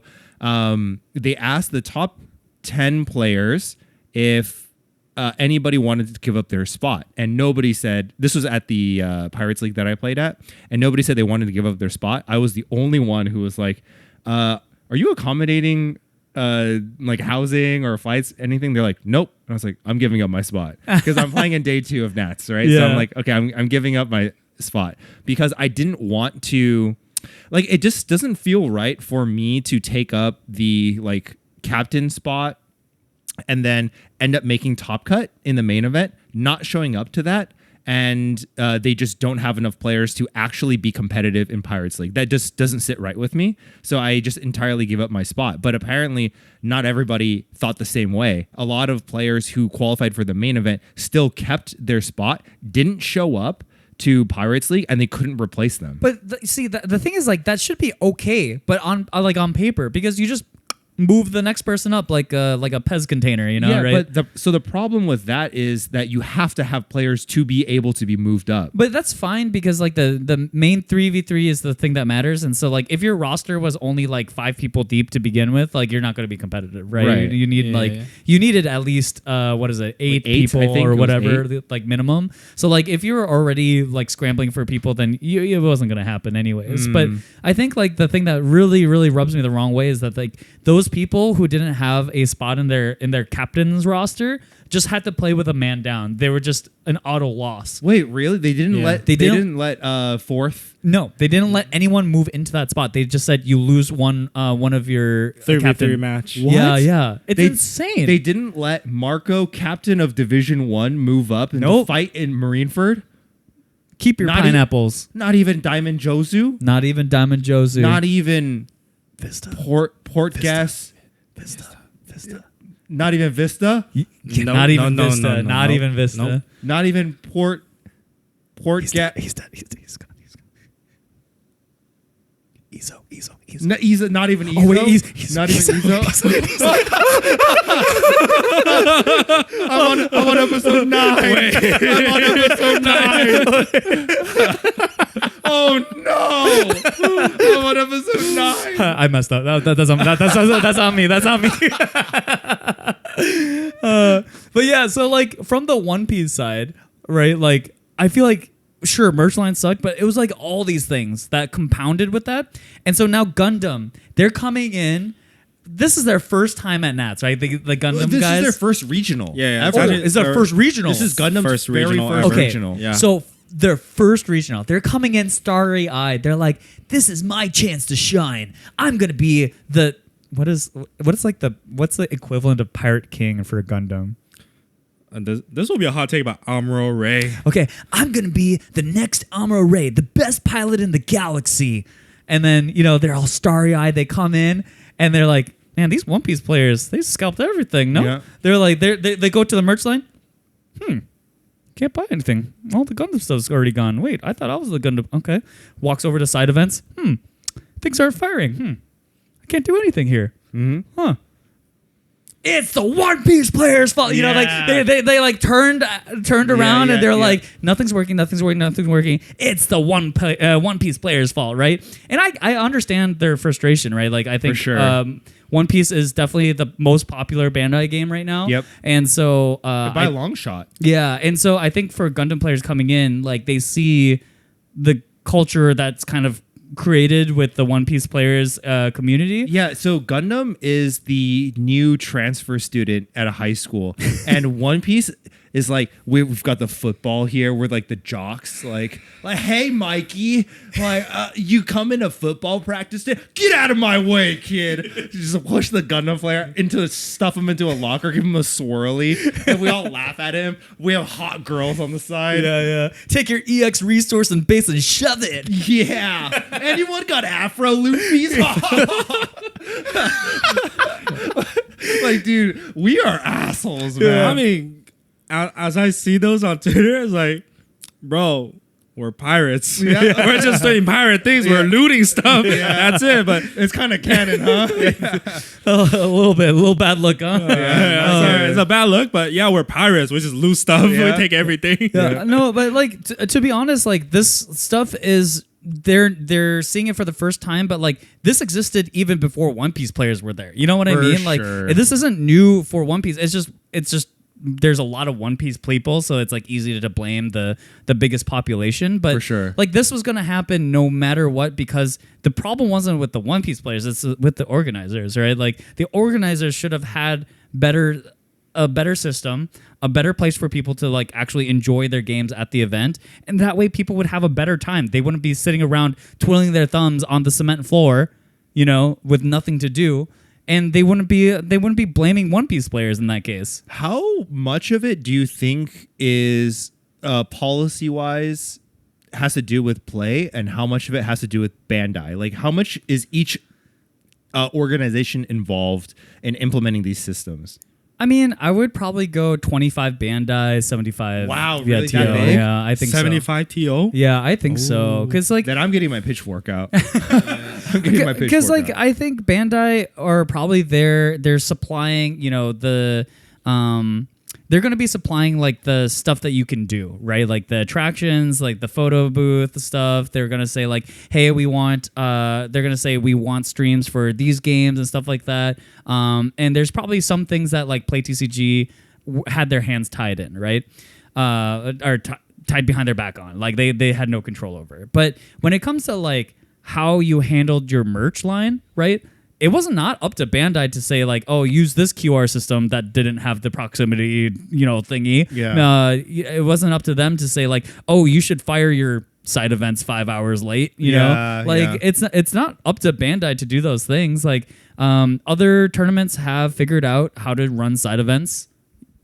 they asked the top 10 players if anybody wanted to give up their spot. And nobody said, this was at the Pirates League that I played at, and nobody said they wanted to give up their spot. I was the only one who was like, are you accommodating like housing or flights, anything? They're like, nope. And I was like, I'm giving up my spot because I'm playing in day 2 of Nats, right? Yeah. So I'm like, okay, I'm giving up my spot because I didn't want to... Like, it just doesn't feel right for me to take up the, like, captain spot and then end up making top cut in the main event, not showing up to that, and they just don't have enough players to actually be competitive in Pirates League. That just doesn't sit right with me, so I just entirely give up my spot. But apparently, not everybody thought the same way. A lot of players who qualified for the main event still kept their spot, didn't show up to Pirates League, and they couldn't replace them. But the thing is, like, that should be okay, but on on paper, because you just move the next person up like a Pez container, you know, right? But the problem with that is that you have to have players to be able to be moved up. But that's fine because like the main 3v3 is the thing that matters, and so like if your roster was only like 5 people deep to begin with, like you're not going to be competitive, right? You need you needed at least what is it, 8 people or whatever, like minimum. So like if you were already like scrambling for people, then it wasn't going to happen anyways. But I think like the thing that really rubs me the wrong way is that like those people who didn't have a spot in their captain's roster just had to play with a man down. They were just an auto loss. Wait, really? They didn't let they didn't let fourth. No, they didn't let anyone move into that spot. They just said you lose one of your 3v3 match. What? Yeah. It's insane. They didn't let Marco, captain of Division 1, move up and fight in Marineford. Keep your pineapples. Not even Diamond Jozu. Not even Diamond Jozu. Not even Vista. Port Gas. Vista. Not even Vista. Not even Vista. Not even Vista. Nope. Not even Port Gas. He's gone. Ezo. No, Ezo. Not even Ezo. Oh wait, he's not even Ezo. I'm on episode 9. I'm on episode 9. Oh no! I'm on episode 9. I messed up. That's on me. That's on me. But yeah, so like from the One Piece side, right? Like I feel like sure, merch line sucked, but it was like all these things that compounded with that. And so now Gundam, they're coming in. This is their first time at Nats, right? The Gundam this guys. This is their first regional. Yeah. It's their first regional. This is Gundam's first very regional first ever. regional. Okay, so their first regional. They're coming in starry-eyed. They're like, this is my chance to shine. I'm going to be the... What's the equivalent of Pirate King for a Gundam? This will be a hot take about Amuro Ray. Okay, I'm going to be the next Amuro Ray, the best pilot in the galaxy. And then, they're all starry-eyed. They come in, and they're like, man, these One Piece players, they scalped everything, no? Yeah. They're like, they go to the merch line. Can't buy anything. All the Gundam stuff's already gone. Wait, I thought I was the Gundam. Okay. Walks over to side events. Things aren't firing. I can't do anything here. Mm-hmm. Huh. It's the One Piece players' fault. You know, like they like turned around and they're like, nothing's working. It's the One Piece players' fault, right? And I understand their frustration, right? Like I think for sure. One Piece is definitely the most popular Bandai game right now. Yep. And so by a long shot. Yeah, and so I think for Gundam players coming in, like they see the culture that's kind of created with the One Piece players community. Yeah, so Gundam is the new transfer student at a high school, and One Piece is like we've got the football here. We're like the jocks. Like hey, Mikey, like you come into football practice today? Get out of my way, kid! Just push the Gundam player stuff him into a locker, give him a swirly, and we all laugh at him. We have hot girls on the side. Yeah. Take your EX resource and base and shove it. Yeah. Anyone got Afro Luffy's? Like, dude, we are assholes, man. Yeah. I mean, as I see those on Twitter, it's like, bro, we're pirates. Yeah. We're just doing pirate things. We're looting stuff. Yeah. That's it. But it's kind of canon, huh? A little bit. A little bad look, huh? It's a bad look, but yeah, we're pirates. We just loot stuff. Yeah. We take everything. Yeah. No, but like to be honest, like this stuff is they're seeing it for the first time, but like this existed even before One Piece players were there. You know what I mean? Like this isn't new for One Piece. It's just there's a lot of One Piece people, so it's like easy to blame the biggest population. But for sure, like this was gonna happen no matter what, because the problem wasn't with the One Piece players, it's with the organizers, right? Like the organizers should have had a better system, a better place for people to like actually enjoy their games at the event, and that way people would have a better time. They wouldn't be sitting around twiddling their thumbs on the cement floor, with nothing to do. And they wouldn't be blaming One Piece players in that case. How much of it do you think is policy-wise has to do with play, and how much of it has to do with Bandai? Like, how much is each organization involved in implementing these systems? I mean, I would probably go 25 Bandai, 75. Wow, really? TO. That big? Yeah, I think 75 TO? Yeah, I think so. Because like, then I'm getting my pitchfork out. I'm getting my pitchfork because like out. I think Bandai are probably they're supplying, they're going to be supplying like the stuff that you can do, right? Like the attractions, like the photo booth stuff. They're going to say like, hey, we want streams for these games and stuff like that. And there's probably some things that like Play TCG had their hands tied in, right? Or tied behind their back on. Like they had no control over. But when it comes to like how you handled your merch line, right? it was not up to Bandai to say like, oh, use this QR system that didn't have the proximity, thingy. Yeah. It wasn't up to them to say like, oh, you should fire your side events 5 hours late. You know, like it's not up to Bandai to do those things. Like other tournaments have figured out how to run side events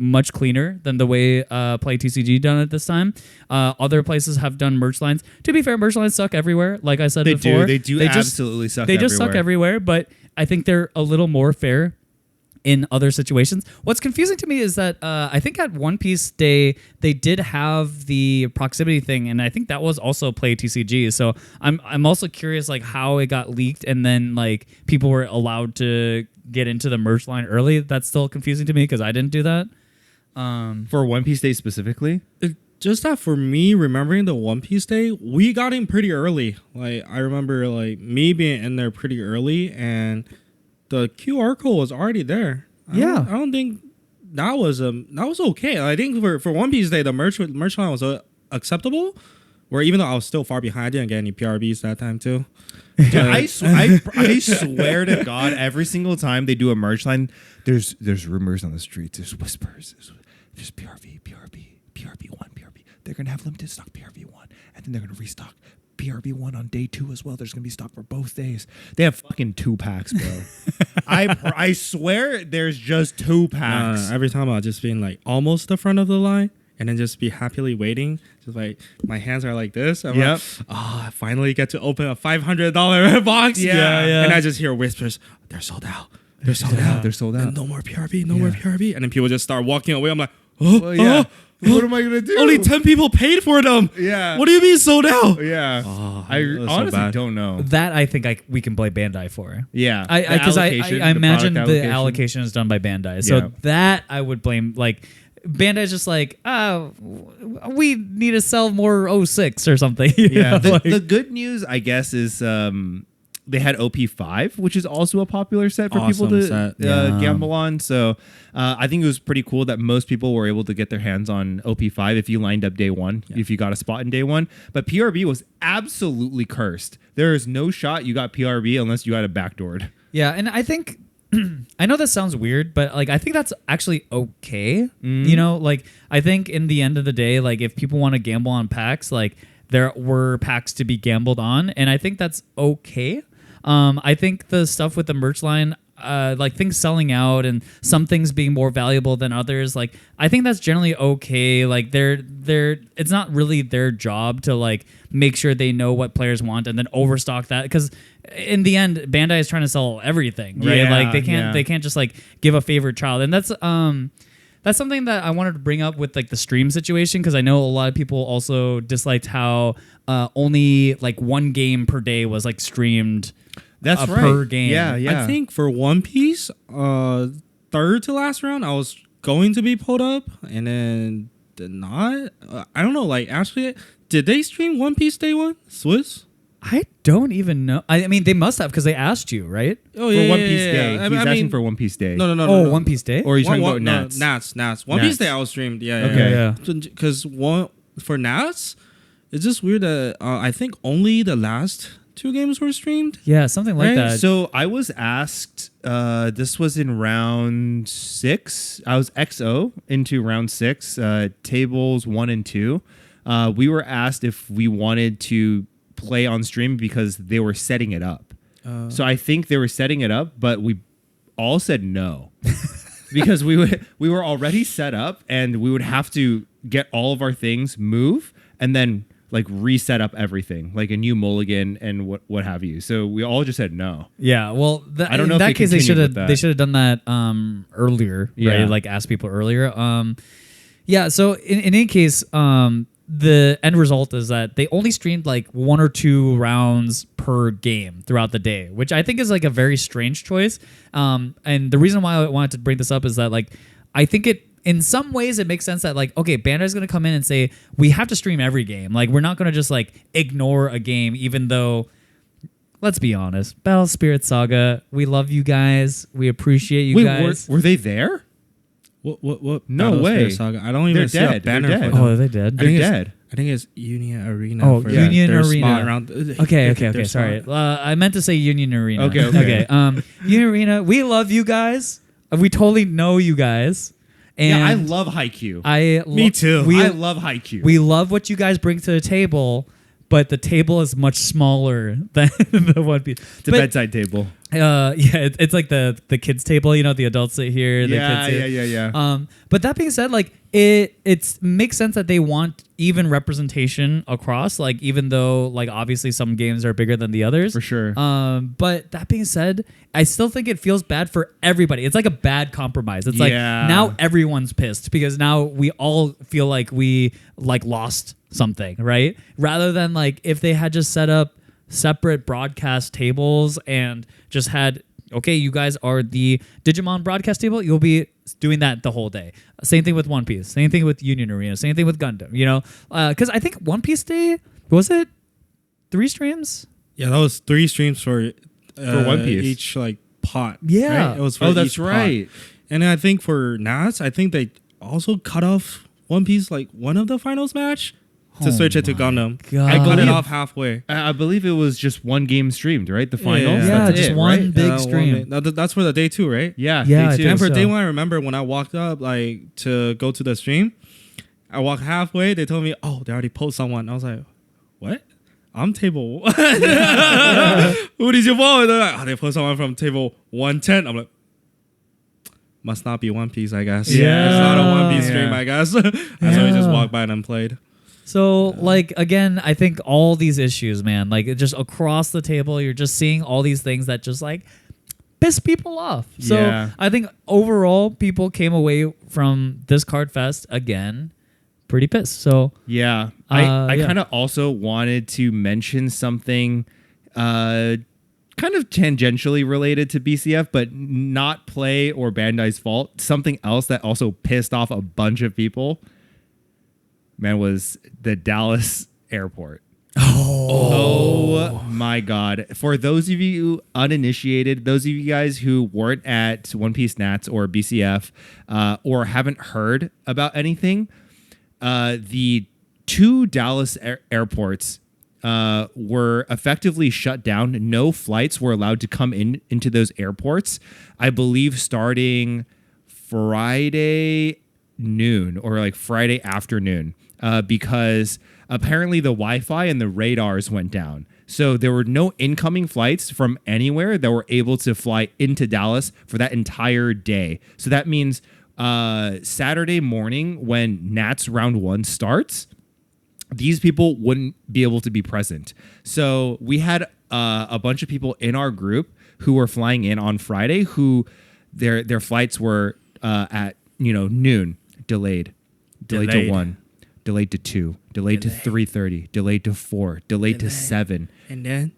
much cleaner than the way Play TCG done it this time. Other places have done merch lines. To be fair, merch lines suck everywhere. Like I said before, they absolutely suck. They just suck everywhere. But I think they're a little more fair in other situations. What's confusing to me is that I think at One Piece Day they did have the proximity thing, and I think that was also Play TCG. So I'm also curious like how it got leaked, and then like people were allowed to get into the merch line early. That's still confusing to me because I didn't do that. For One Piece Day specifically? Just that for me, remembering the One Piece Day, we got in pretty early. Like I remember like me being in there pretty early, and the QR code was already there. I don't think that was okay. I think for One Piece Day, the merch line was acceptable. Where even though I was still far behind, I didn't get any PRBs that time too. Dude, I swear to God, every single time they do a merch line, there's rumors on the streets, there's whispers, there's PRV, PRV1, PRV. They're gonna have limited stock PRV1, and then they're gonna restock PRV1 on day 2 as well. There's gonna be stock for both days. They have fucking 2 packs, bro. I swear there's just 2 packs. Every time I'll just be in like almost the front of the line, and then just be happily waiting. Just like my hands are like this. I'm like, I finally get to open a $500 box. Yeah. And I just hear whispers, they're sold out. They're sold out. They're sold out. And no more PRB, no more PRB. And then people just start walking away. I'm like, What am I gonna do? Only 10 people paid for them. Yeah. What do you mean sold out? Yeah. I honestly don't know. That I think we can blame Bandai for. Yeah. Because I imagine the allocation is done by Bandai. So Yeah. that I would blame. Like Bandai's just like, we need to sell more 06 or something. Yeah. The good news, I guess, is they had OP5, which is also a popular set for people to gamble on. So I think it was pretty cool that most people were able to get their hands on OP5 if you lined up day 1, if you got a spot in day 1. But PRB was absolutely cursed. There is no shot you got PRB unless you had a backdoored. Yeah, and I think I know that sounds weird, but like I think that's actually okay. You know, like I think in the end of the day, like if people want to gamble on packs, like there were packs to be gambled on, and I think that's okay. I think the stuff with the merch line, like things selling out and some things being more valuable than others, like I think that's generally okay. Like it's not really their job to like make sure they know what players want and then overstock that, because in the end Bandai is trying to sell everything, right? Yeah, like they can't just like give a favorite child. And that's something that I wanted to bring up with like the stream situation, because I know a lot of people also disliked how only like 1 game per day was like streamed. That's right. Per game. Yeah. I think for One Piece, third to last round, I was going to be pulled up, and then did not. I don't know. Like, actually, did they stream One Piece day 1? Swiss? I don't even know. I mean, they must have, because they asked you, right? Oh, for One Piece Day. He's asking for One Piece Day. No. Oh, One Piece Day? Or he's talking about Nats. Nats. One Piece Day I was streamed. Yeah. Okay. Yeah. Because for Nats, it's just weird that I think only the last 2 games were streamed. Yeah, something like that. So I was asked, this was in round 6. I was XO into round 6, tables 1 and 2. We were asked if we wanted to play on stream because they were setting it up. So I think they were setting it up, but we all said no. Because we were already set up, and we would have to get all of our things, move, and then like reset up everything, like a new mulligan and what have you. So we all just said no. Yeah, well, I don't know. In if that case, they should have done that earlier, Yeah. right? Like ask people earlier. Yeah. So in any case, the end result is that they only streamed like 1 or 2 rounds per game throughout the day, which I think is like a very strange choice. And the reason why I wanted to bring this up is that like I think in some ways it makes sense that like, okay, Bandai's going to come in and say, we have to stream every game. Like we're not going to just like ignore a game, even though, let's be honest, Battle Spirit Saga, we love you guys. We appreciate you guys. Were they there? What? No Battle way. Spirit Saga? I don't even see a dead. banner They're for dead. them. Oh, are they dead? They're dead. I think it's Union Arena. Oh, for Union their Arena. spot around Okay. their Sorry. spot. I meant to say Union Arena. Okay. Union Arena. We love you guys. We totally know you guys. And Yeah, I love Haikyuu. Me too. I love Haikyuu. We love what you guys bring to the table, but the table is much smaller than the One Piece. It's a bedside table. It's like the kids table. You know, the adults sit here. The Yeah, kids sit. yeah. But that being said, like it makes sense that they want even representation across. Like even though like obviously some games are bigger than the others For sure. But that being said, I still think it feels bad for everybody. It's like a bad compromise. It's like now everyone's pissed because now we all feel like we like lost something, right? Rather than like if they had just set up separate broadcast tables and just had, okay, you guys are the Digimon broadcast table, you'll be doing that the whole day. Same thing with One Piece, same thing with Union Arena, same thing with Gundam, you know? Because I think One Piece Day, was it 3 streams? Yeah, that was 3 streams for One Piece. each like pot. Yeah. right? It was for Oh, that's each pot. right. And then I think for Nats, I think they also cut off One Piece like one of the finals match to switch it to Gundam. God. I cut it believe- off halfway. I believe it was just one game streamed, right? The finals. Yeah, That's just it, one right? big One stream. day- that's for the day 2, right? Yeah. Yeah, day I two. think And for so. day 1, I remember when I walked up like to go to the stream, I walked halfway. They told me, "Oh, they already posted someone." I was like, "What? I'm table. Who is your ball?" They're like, "Oh, they posted someone from table 110." I'm like, must not be One Piece, I guess. Yeah. It's not a One Piece Yeah. stream, I guess. And so we just walked by and played. So, like, again, I think all these issues, man, like, just across the table, you're just seeing all these things that just, like, piss people off. So, Yeah. I think overall, people came away from this Card Fest, again, pretty pissed. So, Yeah. I yeah. kind of also wanted to mention something kind of tangentially related to BCF, but not Play or Bandai's fault. Something else that also pissed off a bunch of people, man, was the Dallas airport. Oh my God. For those of you uninitiated, those of you guys who weren't at One Piece Nats or BCF or haven't heard about anything, the 2 Dallas airports were effectively shut down. No flights were allowed to come into those airports, I believe starting Friday noon or like Friday afternoon, because apparently the Wi-Fi and the radars went down. So there were no incoming flights from anywhere that were able to fly into Dallas for that entire day. So that means Saturday morning when Nats round 1 starts, these people wouldn't be able to be present. So we had a bunch of people in our group who were flying in on Friday who their flights were at noon, delayed to 1, delayed to 2, delayed to 3:30, delayed to 4, delayed to 7, And then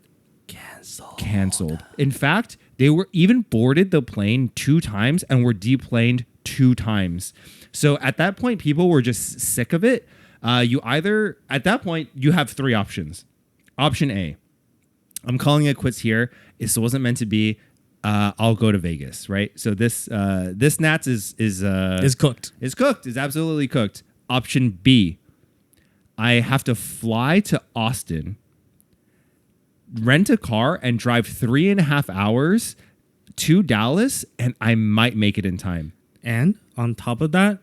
canceled. In fact, they were even boarded the plane 2 times and were deplaned 2 times. So at that point, people were just sick of it. At that point, you have 3 options. Option A, I'm calling it quits here. This wasn't meant to be. I'll go to Vegas, right? So this Nats is cooked. Is cooked. Is absolutely cooked. Option B, I have to fly to Austin, rent a car, and drive 3.5 hours to Dallas, and I might make it in time. And on top of that,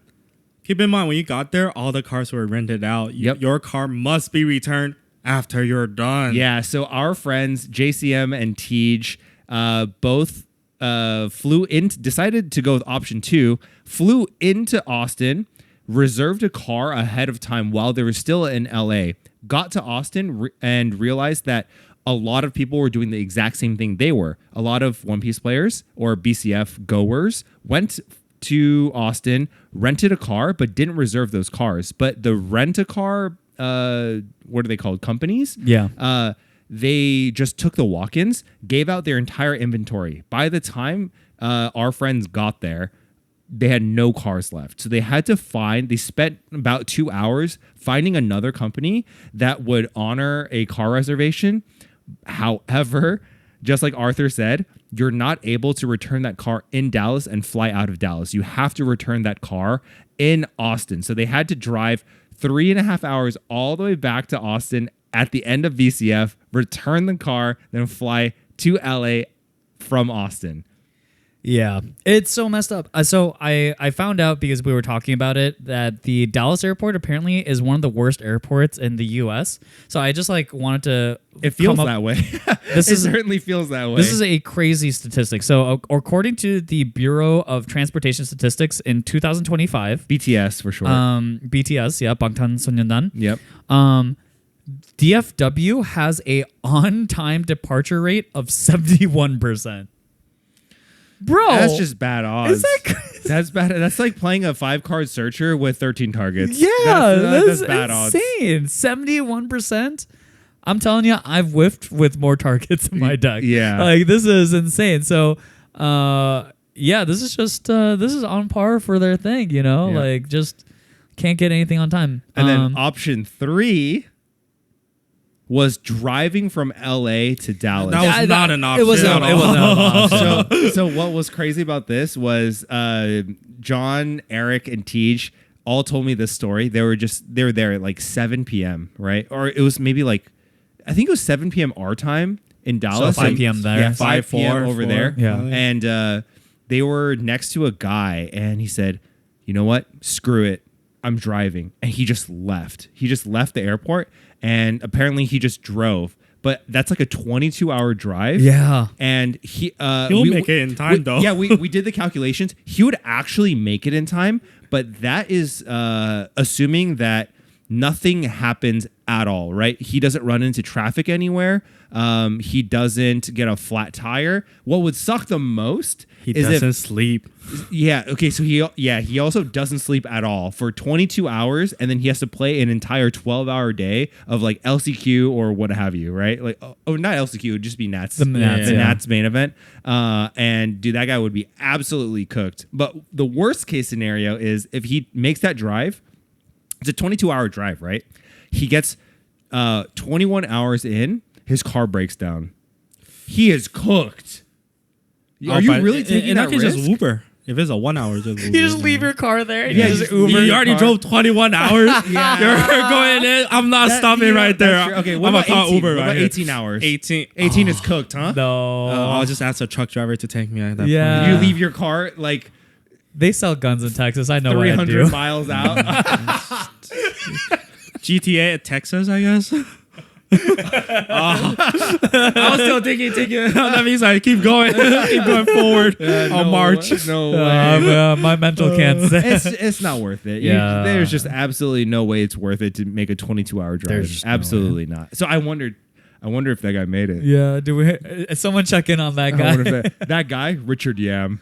keep in mind when you got there, all the cars were rented out. Yep. Your car must be returned after you're done. Yeah, so our friends JCM and Tej both decided to go with option 2, flew into Austin, reserved a car ahead of time while they were still in LA, got to Austin and realized that a lot of people were doing the exact same thing they were. A lot of One Piece players or BCF goers went to Austin, rented a car, but didn't reserve those cars. But the rent-a-car, what are they called? Companies? Yeah. They just took the walk-ins, gave out their entire inventory. By the time our friends got there, they had no cars left. So they spent about 2 hours finding another company that would honor a car reservation. However, just like Arthur said, you're not able to return that car in Dallas and fly out of Dallas. You have to return that car in Austin. So they had to drive 3.5 hours all the way back to Austin at the end of VCF, return the car, then fly to LA from Austin. Yeah, it's so messed up. So I found out because we were talking about it that the Dallas airport apparently is one of the worst airports in the U.S. So I just like wanted to. It feels that way. It certainly feels that way. This is a crazy statistic. So according to the Bureau of Transportation Statistics in 2025, BTS for sure. BTS, yeah, 방탄소년단. Yep. DFW has a on-time departure rate of 71%. Bro, that's just bad odds. Is that crazy? That's bad. That's like playing a 5-card searcher with 13 targets. Yeah, that's bad insane. 71%. I'm telling you, I've whiffed with more targets in my deck. Yeah, like this is insane. So, yeah, this is just this is on par for their thing. You know, like just can't get anything on time. And then option 3 was driving from LA to Dallas. That was not an option. It wasn't an option. So what was crazy about this was John, Eric, and Tej all told me this story. They were there at like 7 p.m., right? Or it was maybe like, I think it was 7 p.m. our time in Dallas. So 5 p.m. there. Yeah, 5 p.m. over there. Yeah. And they were next to a guy, and he said, you know what? Screw it. I'm driving. And he just left. He just left the airport, and apparently he just drove. But that's like a 22-hour drive. Yeah. And he'll make it in time, though. Yeah, we did the calculations. He would actually make it in time, but that is assuming that nothing happens at all, right? He doesn't run into traffic anywhere. He doesn't get a flat tire. What would suck the most he is doesn't sleep. Yeah. Okay. So he also doesn't sleep at all for 22 hours, and then he has to play an entire 12-hour day of like LCQ or what have you, right? Like not LCQ, it would just be Nats. The Nats main event. And dude, that guy would be absolutely cooked. But the worst case scenario is if he makes that drive. It's a 22-hour drive, right? He gets 21 hours in, his car breaks down. He is cooked. Are you really taking that risk? Just Uber. If it's a 1 hour, just Uber. You just leave your car there. Yeah, just Uber. You already drove 21 hours. Yeah. You're going in. I'm not stopping right there. Okay, what I'm about gonna call 18? Uber What right about here. 18 hours? 18. 18 is cooked, huh? No. I'll just ask a truck driver to take me at that Yeah. point. You leave your car like They sell guns in Texas. I know what I 300 do. miles out. GTA at Texas, I guess. I was still thinking. That means I keep going forward on March. No way. My mental can't say. It's not worth it. Yeah. There's just absolutely no way it's worth it to make a 22-hour drive. There's just no absolutely not. So I wonder if that guy made it. Yeah. Do we? Someone check in on that I guy. wonder if that guy, Richard Yam.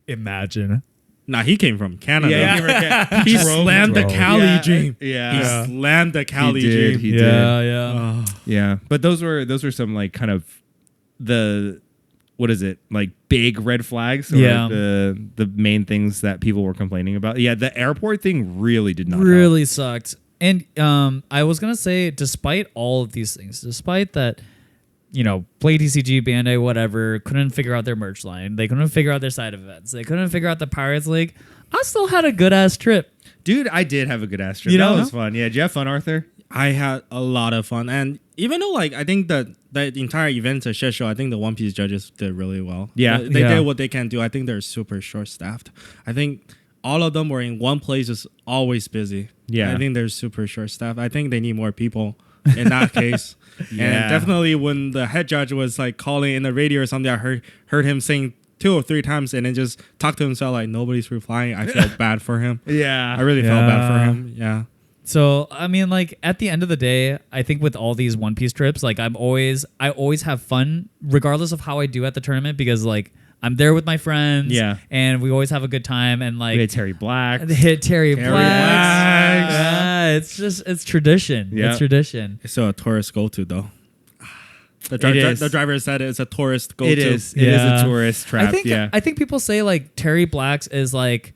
Imagine. Nah, he came from Canada. Yeah. He slammed the Cali dream. Yeah. He slammed the Cali dream. He did. Yeah. Yeah. But those were some like kind of the what is it, like big red flags? Or Yeah. like the main things that people were complaining about. Yeah, the airport thing really did not Really sucked. And I was gonna say, despite all of these things, despite that, you know, Play TCG, Bandai, whatever, couldn't figure out their merch line. They couldn't figure out their side events. They couldn't figure out the Pirates League. I still had a good ass trip. Dude, I did have a good ass trip. You That know? was fun. Yeah, did you have fun, Arthur? I had a lot of fun, and even though like I think that the entire event's a shit show, I think the One Piece judges did really well. Yeah. They did what they can do. I think they're super short staffed. I think all of them were in one place, is always busy. Yeah. I think they're super short staffed. I think they need more people in that case. Yeah. And definitely when the head judge was like calling in the radio or something, I heard him saying 2 or 3 times and then just talk to himself like nobody's replying. I felt bad for him. Yeah. I really felt bad for him. Yeah. So I mean, like at the end of the day, I think with all these One Piece trips, like I always have fun regardless of how I do at the tournament, because like I'm there with my friends. Yeah. And we always have a good time. And like We had Terry Black. hit Terry Black. Blacks. Yeah, it's tradition. Yeah. It's tradition. It's still a tourist go-to though. The driver said it's a tourist go-to. It is. It is Yeah. a tourist trap. I think yeah. I think people say like Terry Black's is like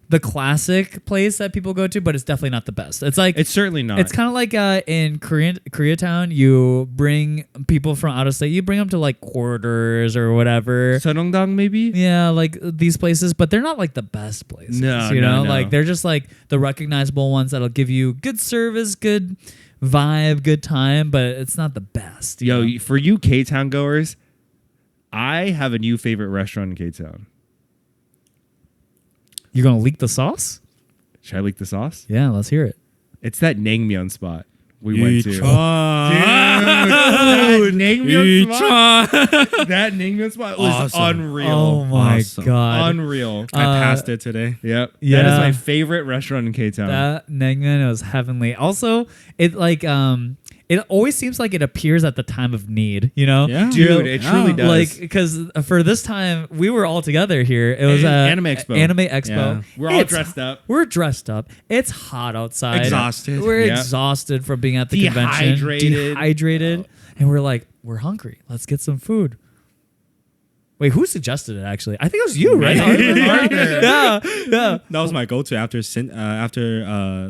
the classic place that people go to, but it's definitely not the best. It's like It's certainly not. It's kind of like in Koreatown, you bring people from out of state, you bring them to like Quarters or whatever. Sunongdang maybe? Yeah, like these places, but they're not like the best places. No, you no, know, no. like they're just like the recognizable ones that'll give you good service, good vibe, good time, but it's not the best. you know? Yo, for you K-Town goers, I have a new favorite restaurant in K-Town. You gonna leak the sauce? Should I leak the sauce? Yeah, let's hear it. It's that naengmyeon spot we went to. That naengmyeon spot was Awesome. unreal. Oh my Awesome. god. Unreal. I passed it today. Yep. Yeah. That is my favorite restaurant in K-Town. That naengmyeon was heavenly. Also, it like it always seems like it appears at the time of need, you know? Yeah. Dude, it truly does. Like, because for this time, we were all together here. It was Anime Expo. Anime Expo. Yeah. We're all dressed up. We're dressed up. It's hot outside. Exhausted. We're Yeah. exhausted from being at the convention. Dehydrated. And we're like, we're hungry. Let's get some food. Wait, who suggested it, actually? I think it was you, right? Yeah. That was my go-to after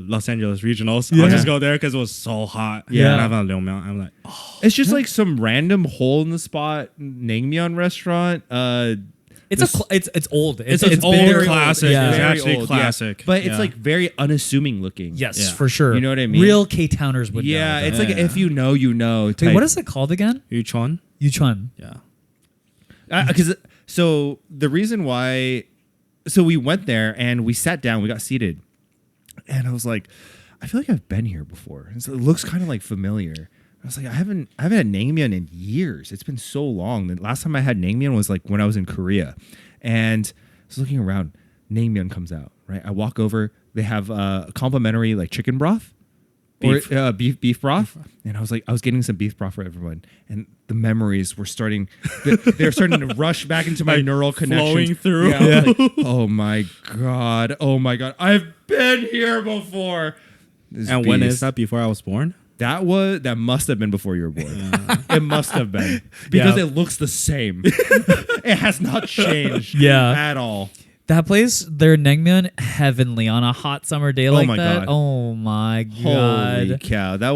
Los Angeles regionals. Yeah. I'll just go there because it was so hot. Yeah. And I'm like, oh, It's just like some random hole in the spot naengmyeon restaurant. It's old. it's been old very classic. Yeah. It's Very actually old, classic. But it's Yeah. like very unassuming looking. Yes, Yeah. for sure. You know what I mean? Real K-Towners would know. Yeah, that. it's like if you know, you know. Wait, type. what is it called again? Yuchon. Yuchun. Yeah. Because so the reason why, so we went there and we sat down, we got seated, and I was like, I feel like I've been here before. And so it looks kind of like familiar. I was like, I haven't had naengmyeon in years. It's been so long. The last time I had naengmyeon was like when I was in Korea, and I was looking around. Naengmyeon comes out, right? I walk over. They have complimentary like chicken broth. Beef. Or beef broth, and I was getting some beef broth for everyone, and the memories were starting. They're starting to rush back into my Like neural connections. flowing through. Yeah, I was like, oh my god, I've been here before. This And when beast. is that? Before I was born? That must have been before you were born. It must have been because Yeah. it looks the same. It has not changed. Yeah. At all. That place, their naengmyeon, heavenly on a hot summer day like my that. God. Oh my Holy god! cow! That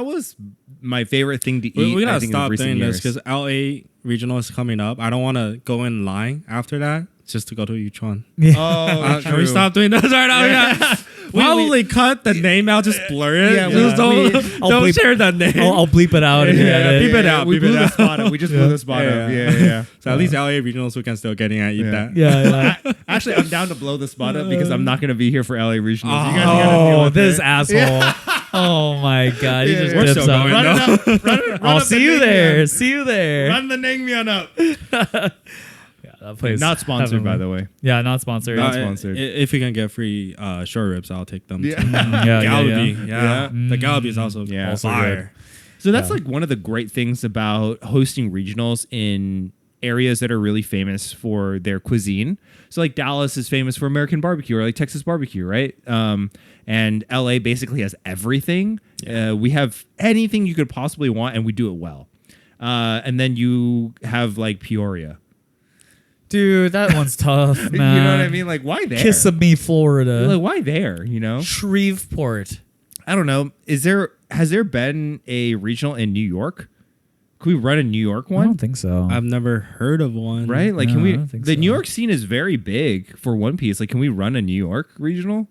was my favorite thing to eat. We I gotta think, in stop recent doing this years. because LA regional is coming up. I don't want to go in line after that just to go to Yuchon. Oh, Can we stop doing this right now? Yeah. Probably cut the name out, just blur it. Yeah, Just don't I'll bleep- share the name. I'll bleep it out. Yeah, beep it out. We beep blew it the out. spot up. We just blew the spot up. Yeah. So at least LA regionals we can still get in and eat Yeah. that. Yeah. Actually, I'm down to blow the spot up because I'm not going to be here for LA regionals. You guys gotta deal Oh, with this it. asshole! Oh my god, he just We're dips still out. going, Run no? it up. Run I'll up see the you naengmyeon. there. See you there. Run the naengmyeon up. That place Not sponsored, heavenly. by the way. Yeah, not sponsored. Not Uh, sponsored. If we can get free short ribs, I'll take them. Yeah. too. yeah, Galabi. yeah. Yeah. Yeah. The Galabi is also Yeah. fire. So that's Yeah. like one of the great things about hosting regionals in areas that are really famous for their cuisine. So like Dallas is famous for American barbecue, or like Texas barbecue, right? And LA basically has everything. We have anything you could possibly want, and we do it well. And then you have like Peoria. Dude, that one's tough, man. You know what I mean? Like, why there? Kiss of me, Florida. Like, why there? You know? Shreveport. I don't know. Has there been a regional in New York? Could we run a New York I one? don't think so. I've never heard of one. Right? Like, No, can I we? don't think The so. New York scene is very big for One Piece. Like, can we run a New York regional?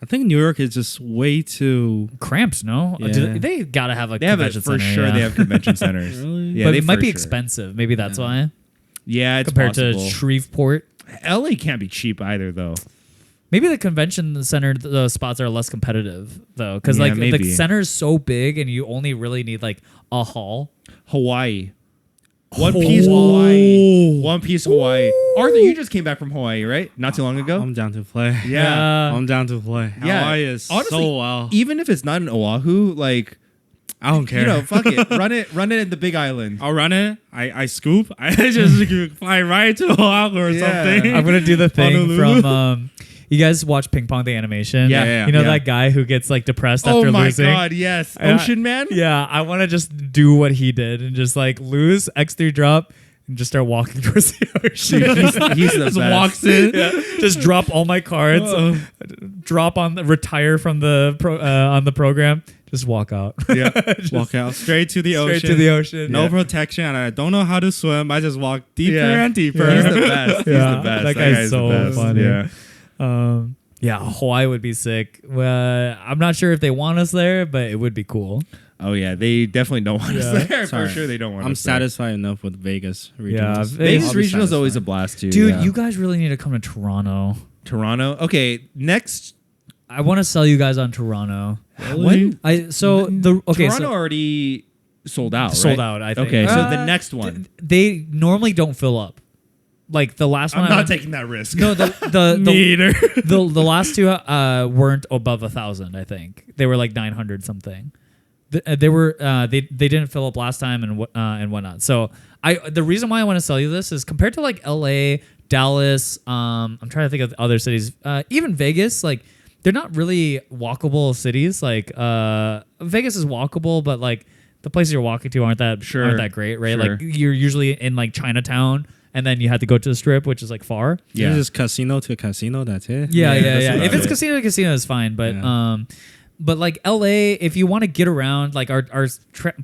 I think New York is just way too. Cramps, no? Yeah. They gotta have a They have it convention for center, sure. yeah. They have convention centers. Really? Yeah, but they it might for be sure. expensive. Maybe that's why. Yeah, it's Compared possible. to Shreveport. LA can't be cheap either, though. Maybe the convention center, the spots are less competitive, though. Because Yeah, like the maybe. center is so big and you only really need like a hall. Hawaii. One Piece Hawaii. One Piece Hawaii. Arthur, you just came back from Hawaii, right? Not too long ago? I'm down to play. Yeah. I'm down to play. Yeah. Hawaii is Honestly, so well. Even if it's not in Oahu, like, I don't care. you know, fuck it. Run it in the Big Island. I'll run it. I scoop. I just fly right to Oahu or Yeah. something. I'm gonna do the thing Honolulu. from you guys watch Ping Pong the animation? Yeah, You know yeah. that guy who gets like depressed after Oh my losing? god, yes. Yeah. Ocean Man? Yeah, I want to just do what he did and just like lose X3 drop, and just start walking towards the ocean. Dude, he's the Just best. walks in. Just drop all my cards, retire from the on the program, just walk out. Yeah. Walk out straight to the ocean. Straight to the ocean. No Yeah. protection, and I don't know how to swim. I just walk deeper Yeah. and deeper. He's the best. He's Yeah, the best. that guy's so the best. funny. Yeah. Yeah, Hawaii would be sick. I'm not sure if they want us there, but it would be cool. Oh yeah, they definitely don't want Yeah. us there. Sorry. For sure, they don't want I'm us there. satisfied enough with Vegas Yeah, regionals. Vegas I'll be regional is always a satisfied. blast too. Dude, yeah. you guys really need to come to Toronto. Toronto. Okay, next. I want to sell you guys on Toronto. When? Toronto already sold out. sold right? out. I think. Okay, so the next one. They normally don't fill up. Like the last one. I'm I not went- taking that risk. No, the Me either. the last two weren't above 1,000. I think they were like 900 something. They were they didn't fill up last time and whatnot. So the reason why I want to sell you this is compared to like L.A., Dallas. I'm trying to think of other cities. Even Vegas, like they're not really walkable cities. Like Vegas is walkable, but like the places you're walking to aren't that great, right? Sure. Like you're usually in like Chinatown. And then you had to go to the strip, which is like far. Yeah. It's just casino to casino. That's it. Yeah. that's about If it's it. casino to casino, it's fine. But Yeah. but like LA, if you want to get around, like our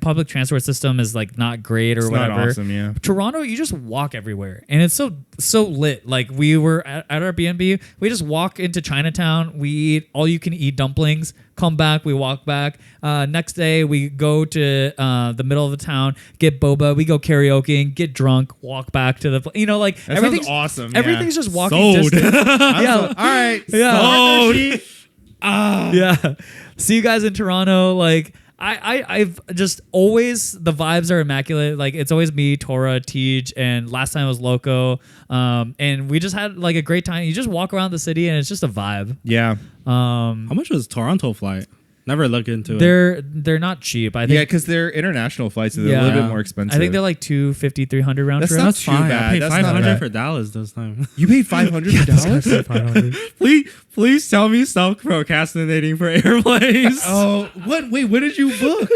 public transport system is like not great or It's whatever. not awesome. Yeah. Toronto, you just walk everywhere, and it's so lit. Like we were at our B&B, we just walk into Chinatown. We eat all you can eat dumplings. Come back, we walk back. Next day, we go to the middle of the town, get boba. We go karaokeing, get drunk, walk back to the. Like That everything's sounds awesome. Yeah. Everything's just walking Sold. distance. All Yeah, right. Yeah. Sold. yeah. See you guys in Toronto. Like I've just always the vibes are immaculate. Like it's always me, Tora, Tej, and last time was Loco. And we just had like a great time. You just walk around the city and it's just a vibe. Yeah. How much was Toronto flight? Never looked into it. They're not cheap. I think. Yeah, because they're international flights, so they're a little bit more expensive. I think they're like 250, 300 round That's trip. not That's too fine. bad. I paid That's not 500 bad. for Dallas this time. You paid $500 for Dallas? Please tell me stop procrastinating for airplanes. Oh, what? Wait, what did you book?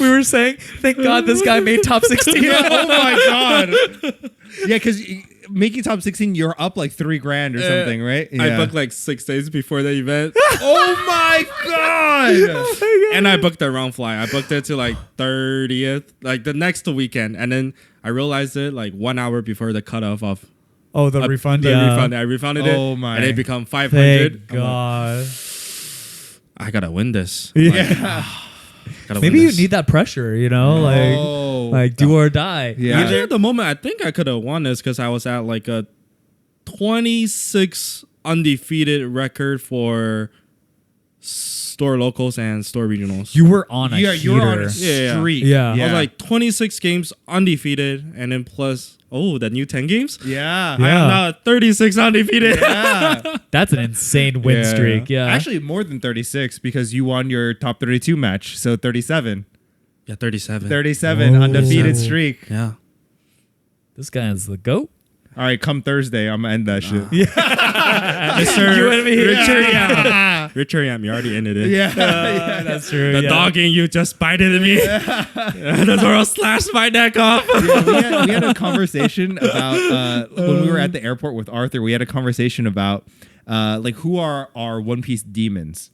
We were saying, thank God this guy made top 16. Oh my god. Yeah, because making top 16, you're up like $3,000 or something, right? I Yeah. booked like 6 days before the event. Oh my god. And I booked the wrong flight. I booked it to like 30th, like the next weekend. And then I realized it like 1 hour before the cutoff of Oh, the refund. the Yeah. refund. I refunded it. Oh my. And it become 500. Thank God. I gotta win this. Yeah. Gotta Maybe win you this. need that pressure, Oh. like do or die. Yeah. Actually, at the moment, I think I could have won this because I was at like a 26 undefeated record for store locals and store regionals. You were on a Yeah, you were on a heater. Yeah. streak. Yeah. I was like 26 games undefeated, and then plus the new 10 games. Yeah. I am now 36 undefeated. Yeah. That's an insane win Yeah. streak. Yeah. Actually, more than 36 because you won your top 32 match. So 37. Yeah, 37. 37 Oh. undefeated streak. Yeah. this guy is the GOAT. All right, come Thursday, I'm gonna end that shit. Mr. You and me. Richard Yam. Richard Yam, you already ended it. Yeah. That's true. The dogging you just bited me. The Zoro slashed my neck off. Yeah, we had a conversation about when we were at the airport with Arthur. We had a conversation about like who are our One Piece demons.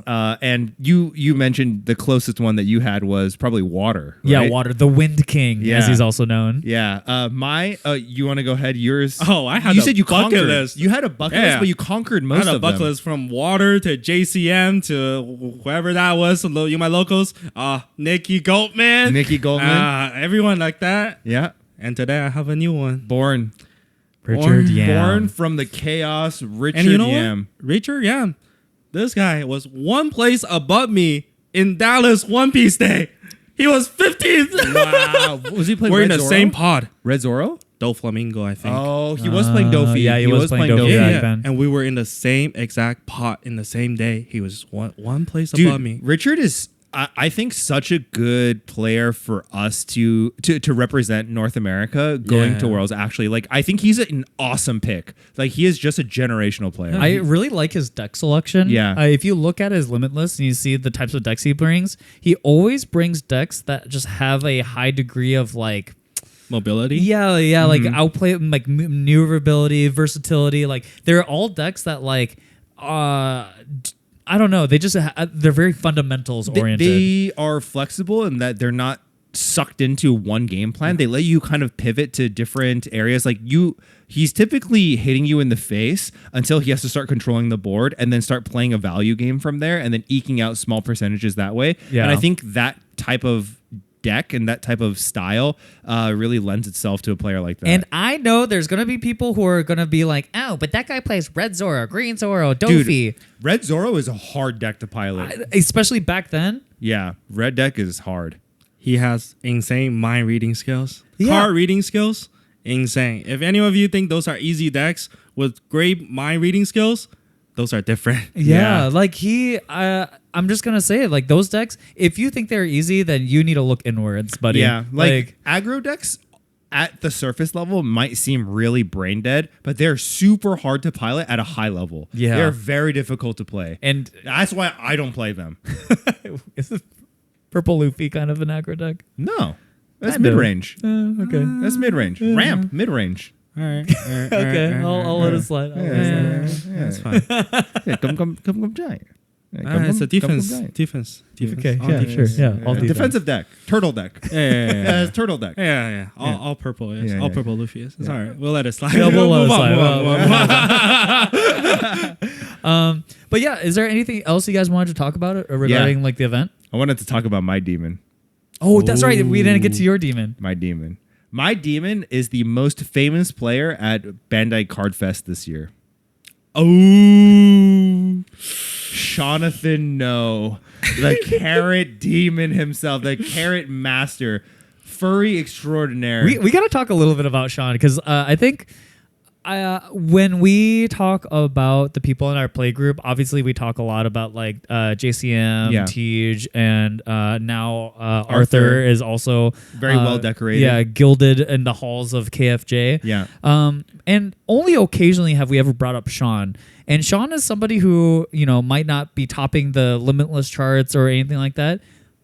And you mentioned the closest one that you had was probably Water. Yeah, right? Water, the Wind King, Yeah. as he's also known. Yeah. You want to go ahead? Yours. Oh, I had You a said you bucket conquered. list. You had a bucket Yeah. list, but you conquered I most had a of bucket them. list from Water to JCM to whoever that was. You my locals. Nikki Goatman. Nikki Goldman. Everyone like that. Yeah. And today I have a new one. Born. Richard Yam. Born from the chaos. Richard And you know Yam. what? Richard Yam. This guy was one place above me in Dallas One Piece Day. He was 15th. Wow. Was he playing We're Red in the Zoro? same pod. Red Zoro? Doflamingo, I think. Oh, he was playing Dofi. yeah, he was playing Dofi. yeah, back then. And we were in the same exact pot in the same day. He was one place Dude, above me. Richard is, I think, such a good player for us to represent North America going Yeah. to Worlds. Actually, like I think he's an awesome pick. Like he is just a generational player. I really like his deck selection. Yeah. If you look at his Limitless and you see the types of decks he brings, he always brings decks that just have a high degree of like mobility. Yeah, like outplay, like maneuverability, versatility. Like they're all decks that like, I don't know. They just they're very fundamentals oriented. They are flexible in that they're not sucked into one game plan. They let you kind of pivot to different areas. Like he's typically hitting you in the face until he has to start controlling the board and then start playing a value game from there and then eking out small percentages that way. Yeah. And I think that type of deck and that type of style really lends itself to a player like that. And I know there's going to be people who are going to be like, oh, but that guy plays Red Zoro, Green Zoro, Dofi. Dude, Red Zoro is a hard deck to pilot. Especially back then. Yeah, red deck is hard. He has insane mind reading skills. Yeah. Card reading skills, insane. If any of you think those are easy decks with great mind reading skills, those are different. Yeah. Like I'm just going to say it. Like those decks, if you think they're easy, then you need to look inwards, buddy. Yeah, like aggro decks at the surface level might seem really brain dead, but they're super hard to pilot at a high level. Yeah. They're very difficult to play. And that's why I don't play them. is it Purple Luffy kind of an aggro deck? No. That's Kind of. mid-range. Okay. That's mid-range. Ramp, mid-range. All right. Okay, I'll let it slide. That's fine. Yeah, come giant. It's a defense. Okay, All yeah, defense. sure. Yeah, all defense. Defensive deck. Turtle deck. Yeah. It's turtle deck. Yeah. All purple is. Yeah, All yeah. purple Luffy is. It's all right. We'll let it slide. Yeah, we'll let it Move on. But yeah, is there anything else you guys wanted to talk about it regarding like the event? I wanted to talk about my demon. Oh, that's right. We didn't get to your demon. My demon. My demon is the most famous player at Bandai Card Fest this year. Oh. Jonathan No, the carrot demon himself, the carrot master, furry extraordinaire. We got to talk a little bit about Shawn because I think when we talk about the people in our play group, obviously we talk a lot about like JCM, Yeah. Tej, and now Arthur is also Very well decorated. Yeah, gilded in the halls of KFJ. Yeah. And only occasionally have we ever brought up Shawn. And Shawn is somebody who, might not be topping the Limitless charts or anything like that.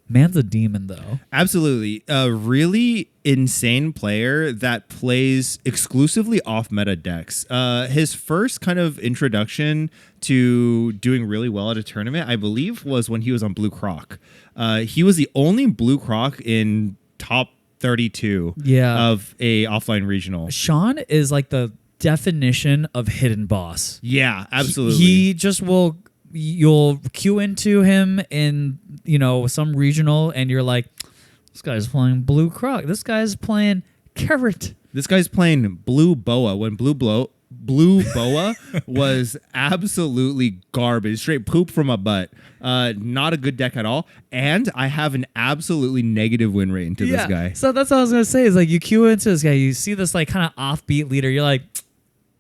Man's a demon, though. Absolutely. A really insane player that plays exclusively off-meta decks. His first kind of introduction to doing really well at a tournament, I believe, was when he was on Blue Croc. He was the only Blue Croc in top 32 of a offline regional. Shawn is like the definition of hidden boss. Yeah, absolutely. He just you'll queue into him in, some regional and you're like, this guy's playing Blue Croc. This guy's playing Carrot. This guy's playing Blue Boa when Blue Boa was absolutely garbage. Straight poop from a butt. Not a good deck at all. And I have an absolutely negative win rate into this guy. So that's what I was going to say is like you queue into this guy. You see this like kind of offbeat leader. You're like,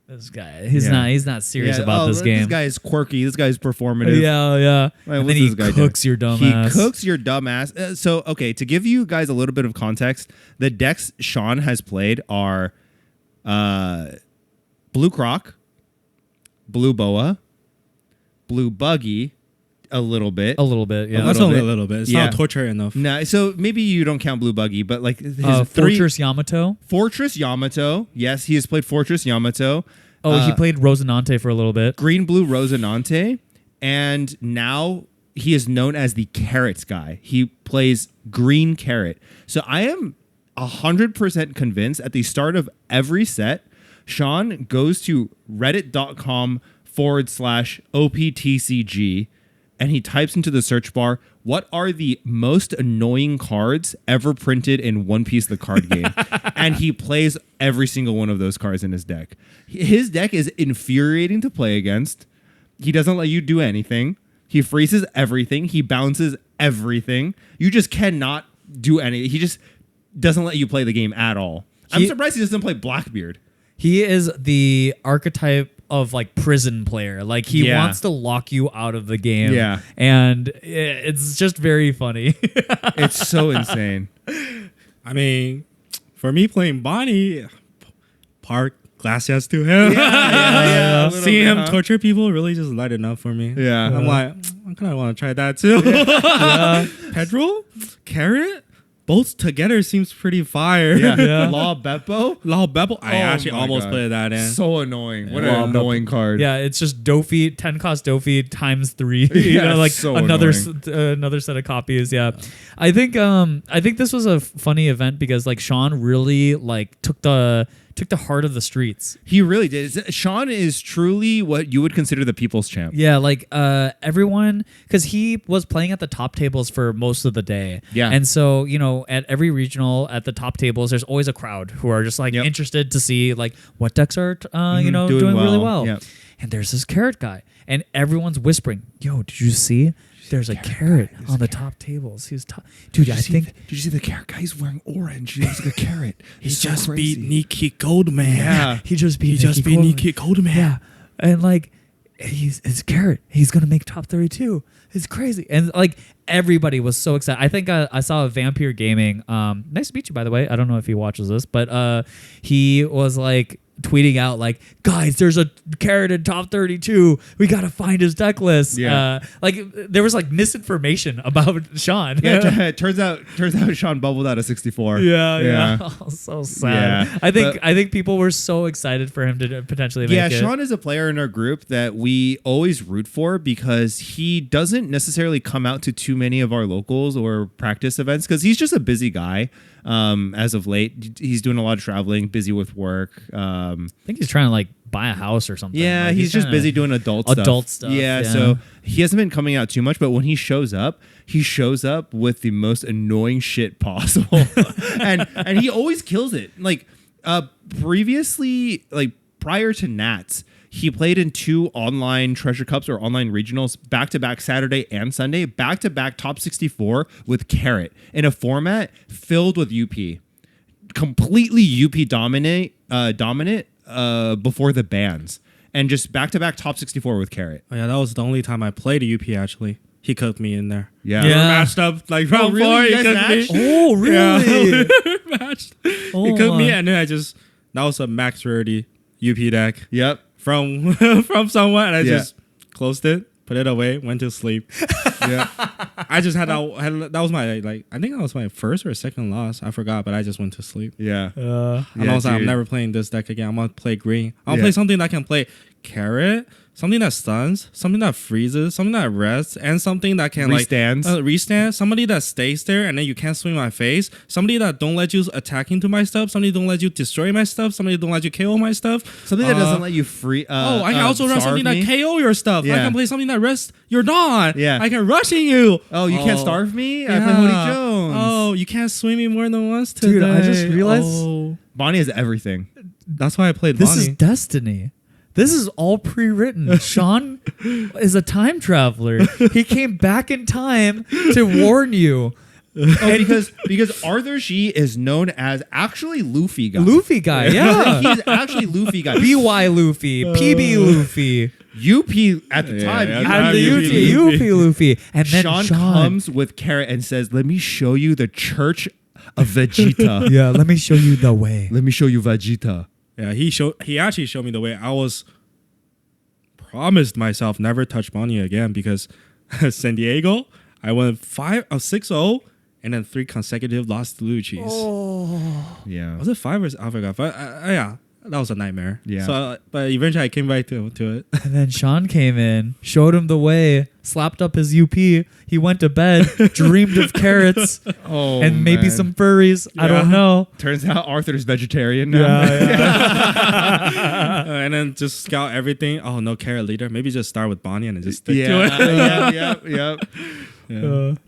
this guy, he's not serious about this game. This guy is quirky. This guy is performative. Yeah. Like, and then he cooks your dumb ass. He cooks your dumb ass. So, okay, to give you guys a little bit of context, the decks Shawn has played are Blue Croc, Blue Boa, Blue Buggy, a little bit. Yeah. That's only a little bit. It's not torture enough. No, so maybe you don't count Blue Buggy, but like his Fortress Yamato. Fortress Yamato. Yes, he has played Fortress Yamato. Oh, he played Rosinante for a little bit. Green Blue Rosinante. And now he is known as the Carrots guy. He plays Green Carrot. So I am 100% convinced at the start of every set, Shawn goes to reddit.com/OPTCG and he types into the search bar, what are the most annoying cards ever printed in One Piece the card game? And he plays every single one of those cards in his deck. His deck is infuriating to play against. He doesn't let you do anything. He freezes everything. He bounces everything. You just cannot do anything. He just doesn't let you play the game at all. I'm surprised he doesn't play Blackbeard. He is the archetype of like prison player. Like he wants to lock you out of the game. Yeah. And it's just very funny. It's so insane. I mean, for me playing Bonnie, Park, gracias to him. Yeah. Seeing him torture people really just light it up for me. Yeah. I'm like, I kind of want to try that too. Pedro? Carrot? both together seems pretty fire. Yeah. Law Beppo. Lao Beppo. I Oh actually my almost God. played that in. So annoying. What Law an annoying card. Yeah, it's just Dofi, 10 cost Dofi times 3. Yeah, like so another set of copies. Yeah. I think this was a funny event because like Shawn really like took the heart of the streets. He really did. Shawn is truly what you would consider the people's champ. Yeah, like everyone, because he was playing at the top tables for most of the day. Yeah. And so, you know, at every regional, at the top tables, there's always a crowd who are just like interested to see like what decks are, you know, doing really well. Yep. And there's this carrot guy, and everyone's whispering, "Yo, did you see? There's a carrot on the top tables. He's top, dude. I think. Did you see the carrot guy? He's wearing orange. He looks like a carrot. He just beat Nikki Goldman. Yeah. He just beat Nikki Goldman. Yeah, and like it's carrot. He's gonna make top 32. It's crazy, and like everybody was so excited. I think I saw a Vampire Gaming. Nice to meet you, by the way. I don't know if he watches this, but he was like tweeting out like, guys, there's a carrot in top 32. We gotta find his deck list. Yeah. Like there was like misinformation about Shawn. Yeah, it turns out Shawn bubbled out of 64. Yeah. Oh, so sad. Yeah. I think people were so excited for him to potentially make it. Shawn is a player in our group that we always root for because he doesn't necessarily come out to too many of our locals or practice events because he's just a busy guy. As of late, he's doing a lot of traveling, busy with work. I think he's trying to like buy a house or something. Yeah, like, he's just busy doing adult stuff. Yeah, so he hasn't been coming out too much, but when he shows up with the most annoying shit possible. and he always kills it. Like previously, like prior to Nats, he played in 2 online Treasure Cups or online regionals back-to-back Saturday and Sunday, back-to-back top 64 with Carrot in a format filled with UP. Completely UP dominant before the bans. And just back-to-back top 64 with Carrot. Oh yeah, that was the only time I played a UP actually. He cooked me in there. Yeah. We were matched up like round really? 4. You He guys cooked me. matched? Oh, really? Yeah, matched. Oh He cooked me, my. and then that was a max rarity UP deck Yep. from someone, and I just closed it, put it away, went to sleep. Yeah. I just that was my like I think that was my first or second loss. I forgot, but I just went to sleep. Yeah. And I was like, I'm never playing this deck again. I'm gonna play green. I'll Yeah. play something that can play Carrot, something that stuns, something that freezes, something that rests, and something that can Restands. restand. Somebody that stays there and then you can't swing my face. Somebody that don't let you attack into my stuff. Somebody don't let you destroy my stuff. Somebody don't let you KO my stuff. Something that doesn't let you free. I can also run something starve me. that KO your stuff. I Yeah. can play something that rests your dawn. Yeah. I can rush in you. Oh, you can't starve me? I play Hoodie Jones. Oh, you can't swing me more than once today. Dude, I just realized- Oh. Bonnie has everything. That's why I played This Bonnie. is destiny. This is all pre-written. Shawn is a time traveler. He came back in time to warn you. Oh, because Arthur She is known as actually Luffy guy. Luffy guy, yeah. He's actually Luffy guy. BY Luffy, PB Luffy, UP at the time. yeah, you yeah. and the Luffy. UP Luffy. And then Shawn Shawn comes with Carrot and says, "Let me show you the Church of Vegeta. Yeah, let me show you the way. Let me show you Vegeta." Yeah, he actually showed me the way. I was promised myself never touch Bonnie again because San Diego, I went 6-0 and then 3 consecutive lost to Lucci's. Yeah. Was it 5 or I forgot? But yeah, that was a nightmare. Yeah. So, but eventually I came back to it. And then Shawn came in, showed him the way, slapped up his UP. He went to bed, dreamed of carrots Oh, and maybe man. some furries. I don't know. Turns out Arthur's vegetarian now. And then just scout everything. Oh, no carrot leader. Maybe just start with Bonnie and then just stick to it. Yep.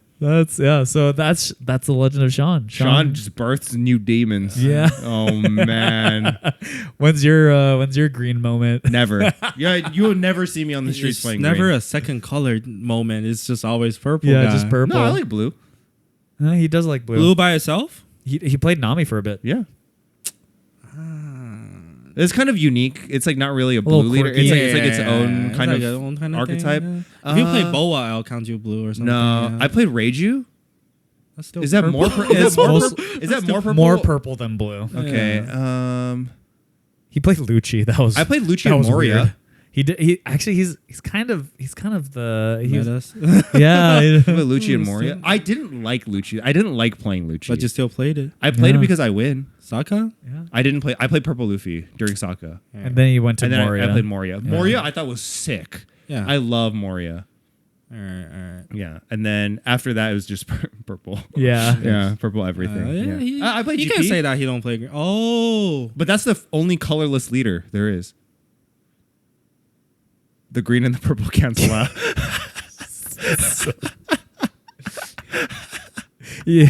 So that's the legend of Shawn. Shawn just births new demons. Yeah. Oh man. When's your green moment? Never. Yeah, you will never see me on the streets It's playing never green. a second color moment. It's just always purple. Yeah, guy. just purple. No, I like blue. He does like blue. Blue by itself? He played Nami for a bit. Yeah. It's kind of unique. It's like not really a blue little leader. quirky. It's like its own It's kind like of its own kind of archetype. thing, yeah. If you play Boa, I'll count you blue or something. No, yeah. I played Reiju. That's still Is that purple. more? Is that more? most- Is that more purple? More purple than blue. Okay. Yeah. He played Lucci. That was I played Lucci that and was Moria. weird. He actually he's kind of the Yeah. Lucci and Moria. I didn't like Lucci. I didn't like playing Lucci. But you still played it. I played it because I win. Sokka? Yeah. I didn't play. I played Purple Luffy during Sokka. And then he went to And then Moria. I played Moria. Moria I thought was sick. Yeah. I love Moria. All right. Yeah. And then after that it was just purple. Yeah. Yeah. Purple everything. Yeah. I played You GP. can't say that he don't play green. Oh. But that's the only colorless leader there is. The green and the purple cancel out. Yeah.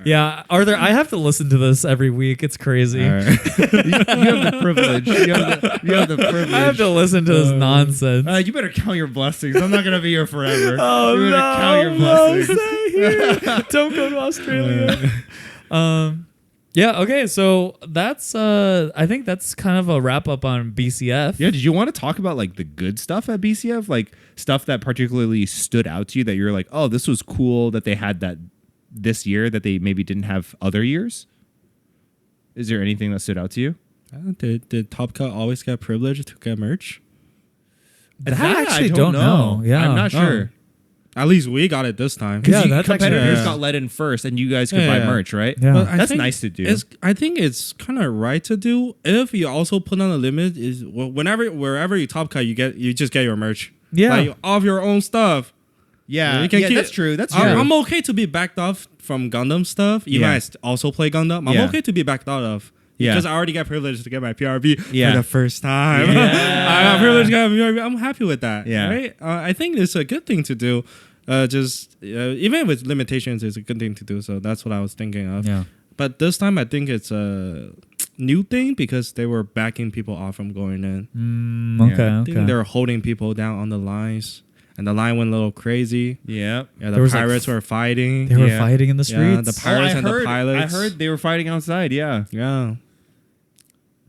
Yeah, Arthur, I have to listen to this every week. It's crazy. All right. you have the privilege. You have the privilege. I have to listen to this nonsense. You better count your blessings. I'm not gonna be here forever. Oh, you better no, count your no, blessings. stay here. Don't go to Australia. Yeah, okay, so that's I think that's kind of a wrap up on BCF. Yeah, did you want to talk about like the good stuff at BCF? Like stuff that particularly stood out to you that you're like, oh, this was cool that they had that this year that they maybe didn't have other years? Is there anything that stood out to you? Did Top Cut always get privilege to get merch? That I actually don't know. Yeah. I'm not sure. At least we got it this time. Yeah, Because that's competitors actually- got let in first and you guys could buy merch, right? Yeah. But I That's think nice to do. I think it's kind of right to do if you also put on a limit. Is wherever you Top Cut, you just get your merch. Yeah. Like, off your own stuff. Yeah, You can keep- that's true. That's true. I'm okay to be backed off from Gundam stuff. Even Yeah. I also play Gundam. I'm Yeah. okay to be backed out of. Yeah. Because I already got privileged to get my PRB Yeah. for the first time. Yeah. I got privileged to get my PRB. I'm happy with that. Yeah. Right? I think it's a good thing to do. Even with limitations, it's a good thing to do. So that's what I was thinking of. Yeah. But this time, I think it's a new thing because they were backing people off from going in. Okay, I think okay. they were holding people down on the lines. And the line went a little crazy. Yeah. Yeah, There the was, like, pirates were fighting. They were Yeah. fighting in the Yeah, streets. the pirates and the I pilots. heard they were fighting outside. Yeah. Yeah.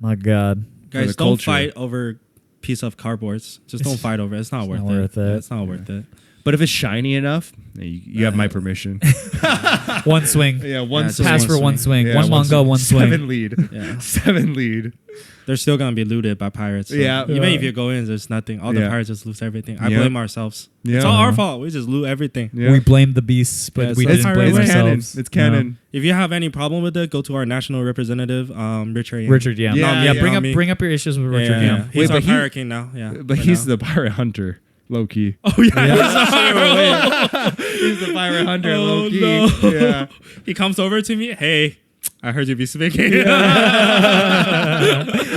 My God. Guys, the don't culture. fight over piece of cardboards. Just don't fight over it. It's not worth it. worth it. Yeah, it's not worth it. But if it's shiny enough, you have my permission. One swing. Yeah, one Pass swing. for one swing. Yeah, one manga, one swing. 7 lead. Yeah. 7 lead. They're still gonna be looted by pirates. So Yeah. even if you go in, there's nothing. All the Yeah. pirates just lose everything. I Yeah. blame ourselves. Yeah. It's all our fault. We just loot everything. Yeah. We blamed the beasts, but Yeah, we so didn't it's blame canon. ourselves. It's canon. If you have any problem with it, go to our national representative, Richard. Yang. Richard, yeah. Yeah, Yeah, yeah. bring up your issues with Richard, Yeah. yeah. He's Wait, our but he- pirate king now. Yeah, But he's the pirate hunter, low key. Oh yeah. He's the pirate hunter, Oh, low key. no. Yeah. He comes over to me. Hey, I heard you be speaking.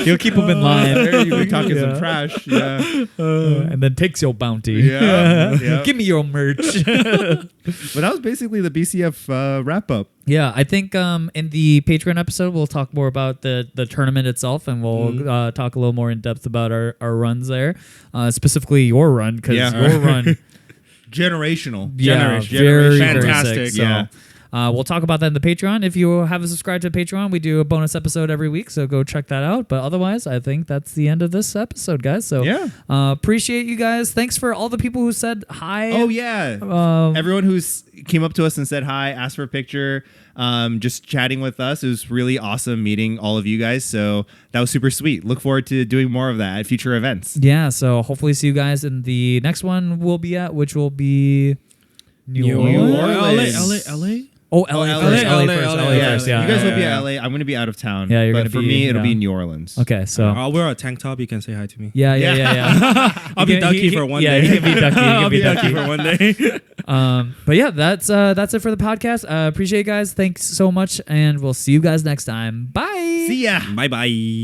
He'll keep him in line. There you be talking Yeah. some trash. Yeah. And then takes your bounty. Yeah. Yeah. Give me your merch. But that was basically the BCF wrap up. Yeah, I think in the Patreon episode, we'll talk more about the tournament itself, and we'll talk a little more in depth about our runs there, specifically your run, because Yeah. your run, Generational. yeah, Generation. very Fantastic. Very sick. So, Yeah. we'll talk about that in the Patreon. If you haven't subscribed to Patreon, we do a bonus episode every week, so go check that out. But otherwise, I think that's the end of this episode, guys. So Yeah. appreciate you guys. Thanks for all the people who said hi. Oh, yeah. Everyone who's came up to us and said hi, asked for a picture, just chatting with us. It was really awesome meeting all of you guys. So that was super sweet. Look forward to doing more of that at future events. Yeah, so hopefully see you guys in the next one we'll be at, which will be New Orleans. LA. Oh, LA first. LA Yeah, first. Yeah, you guys yeah, will be yeah. at LA. I'm going to be out of town. Yeah, you're but gonna for be- me, it'll yeah. be New Orleans. Okay, so I'll wear a tank top. You can say hi to me. yeah. I'll be Ducky for one day. Yeah, he can be Ducky. He I'll can be be Ducky Ducky. for one day. But yeah, that's it for the podcast. Appreciate you guys. Thanks so much, and we'll see you guys next time. Bye. See ya. Bye bye.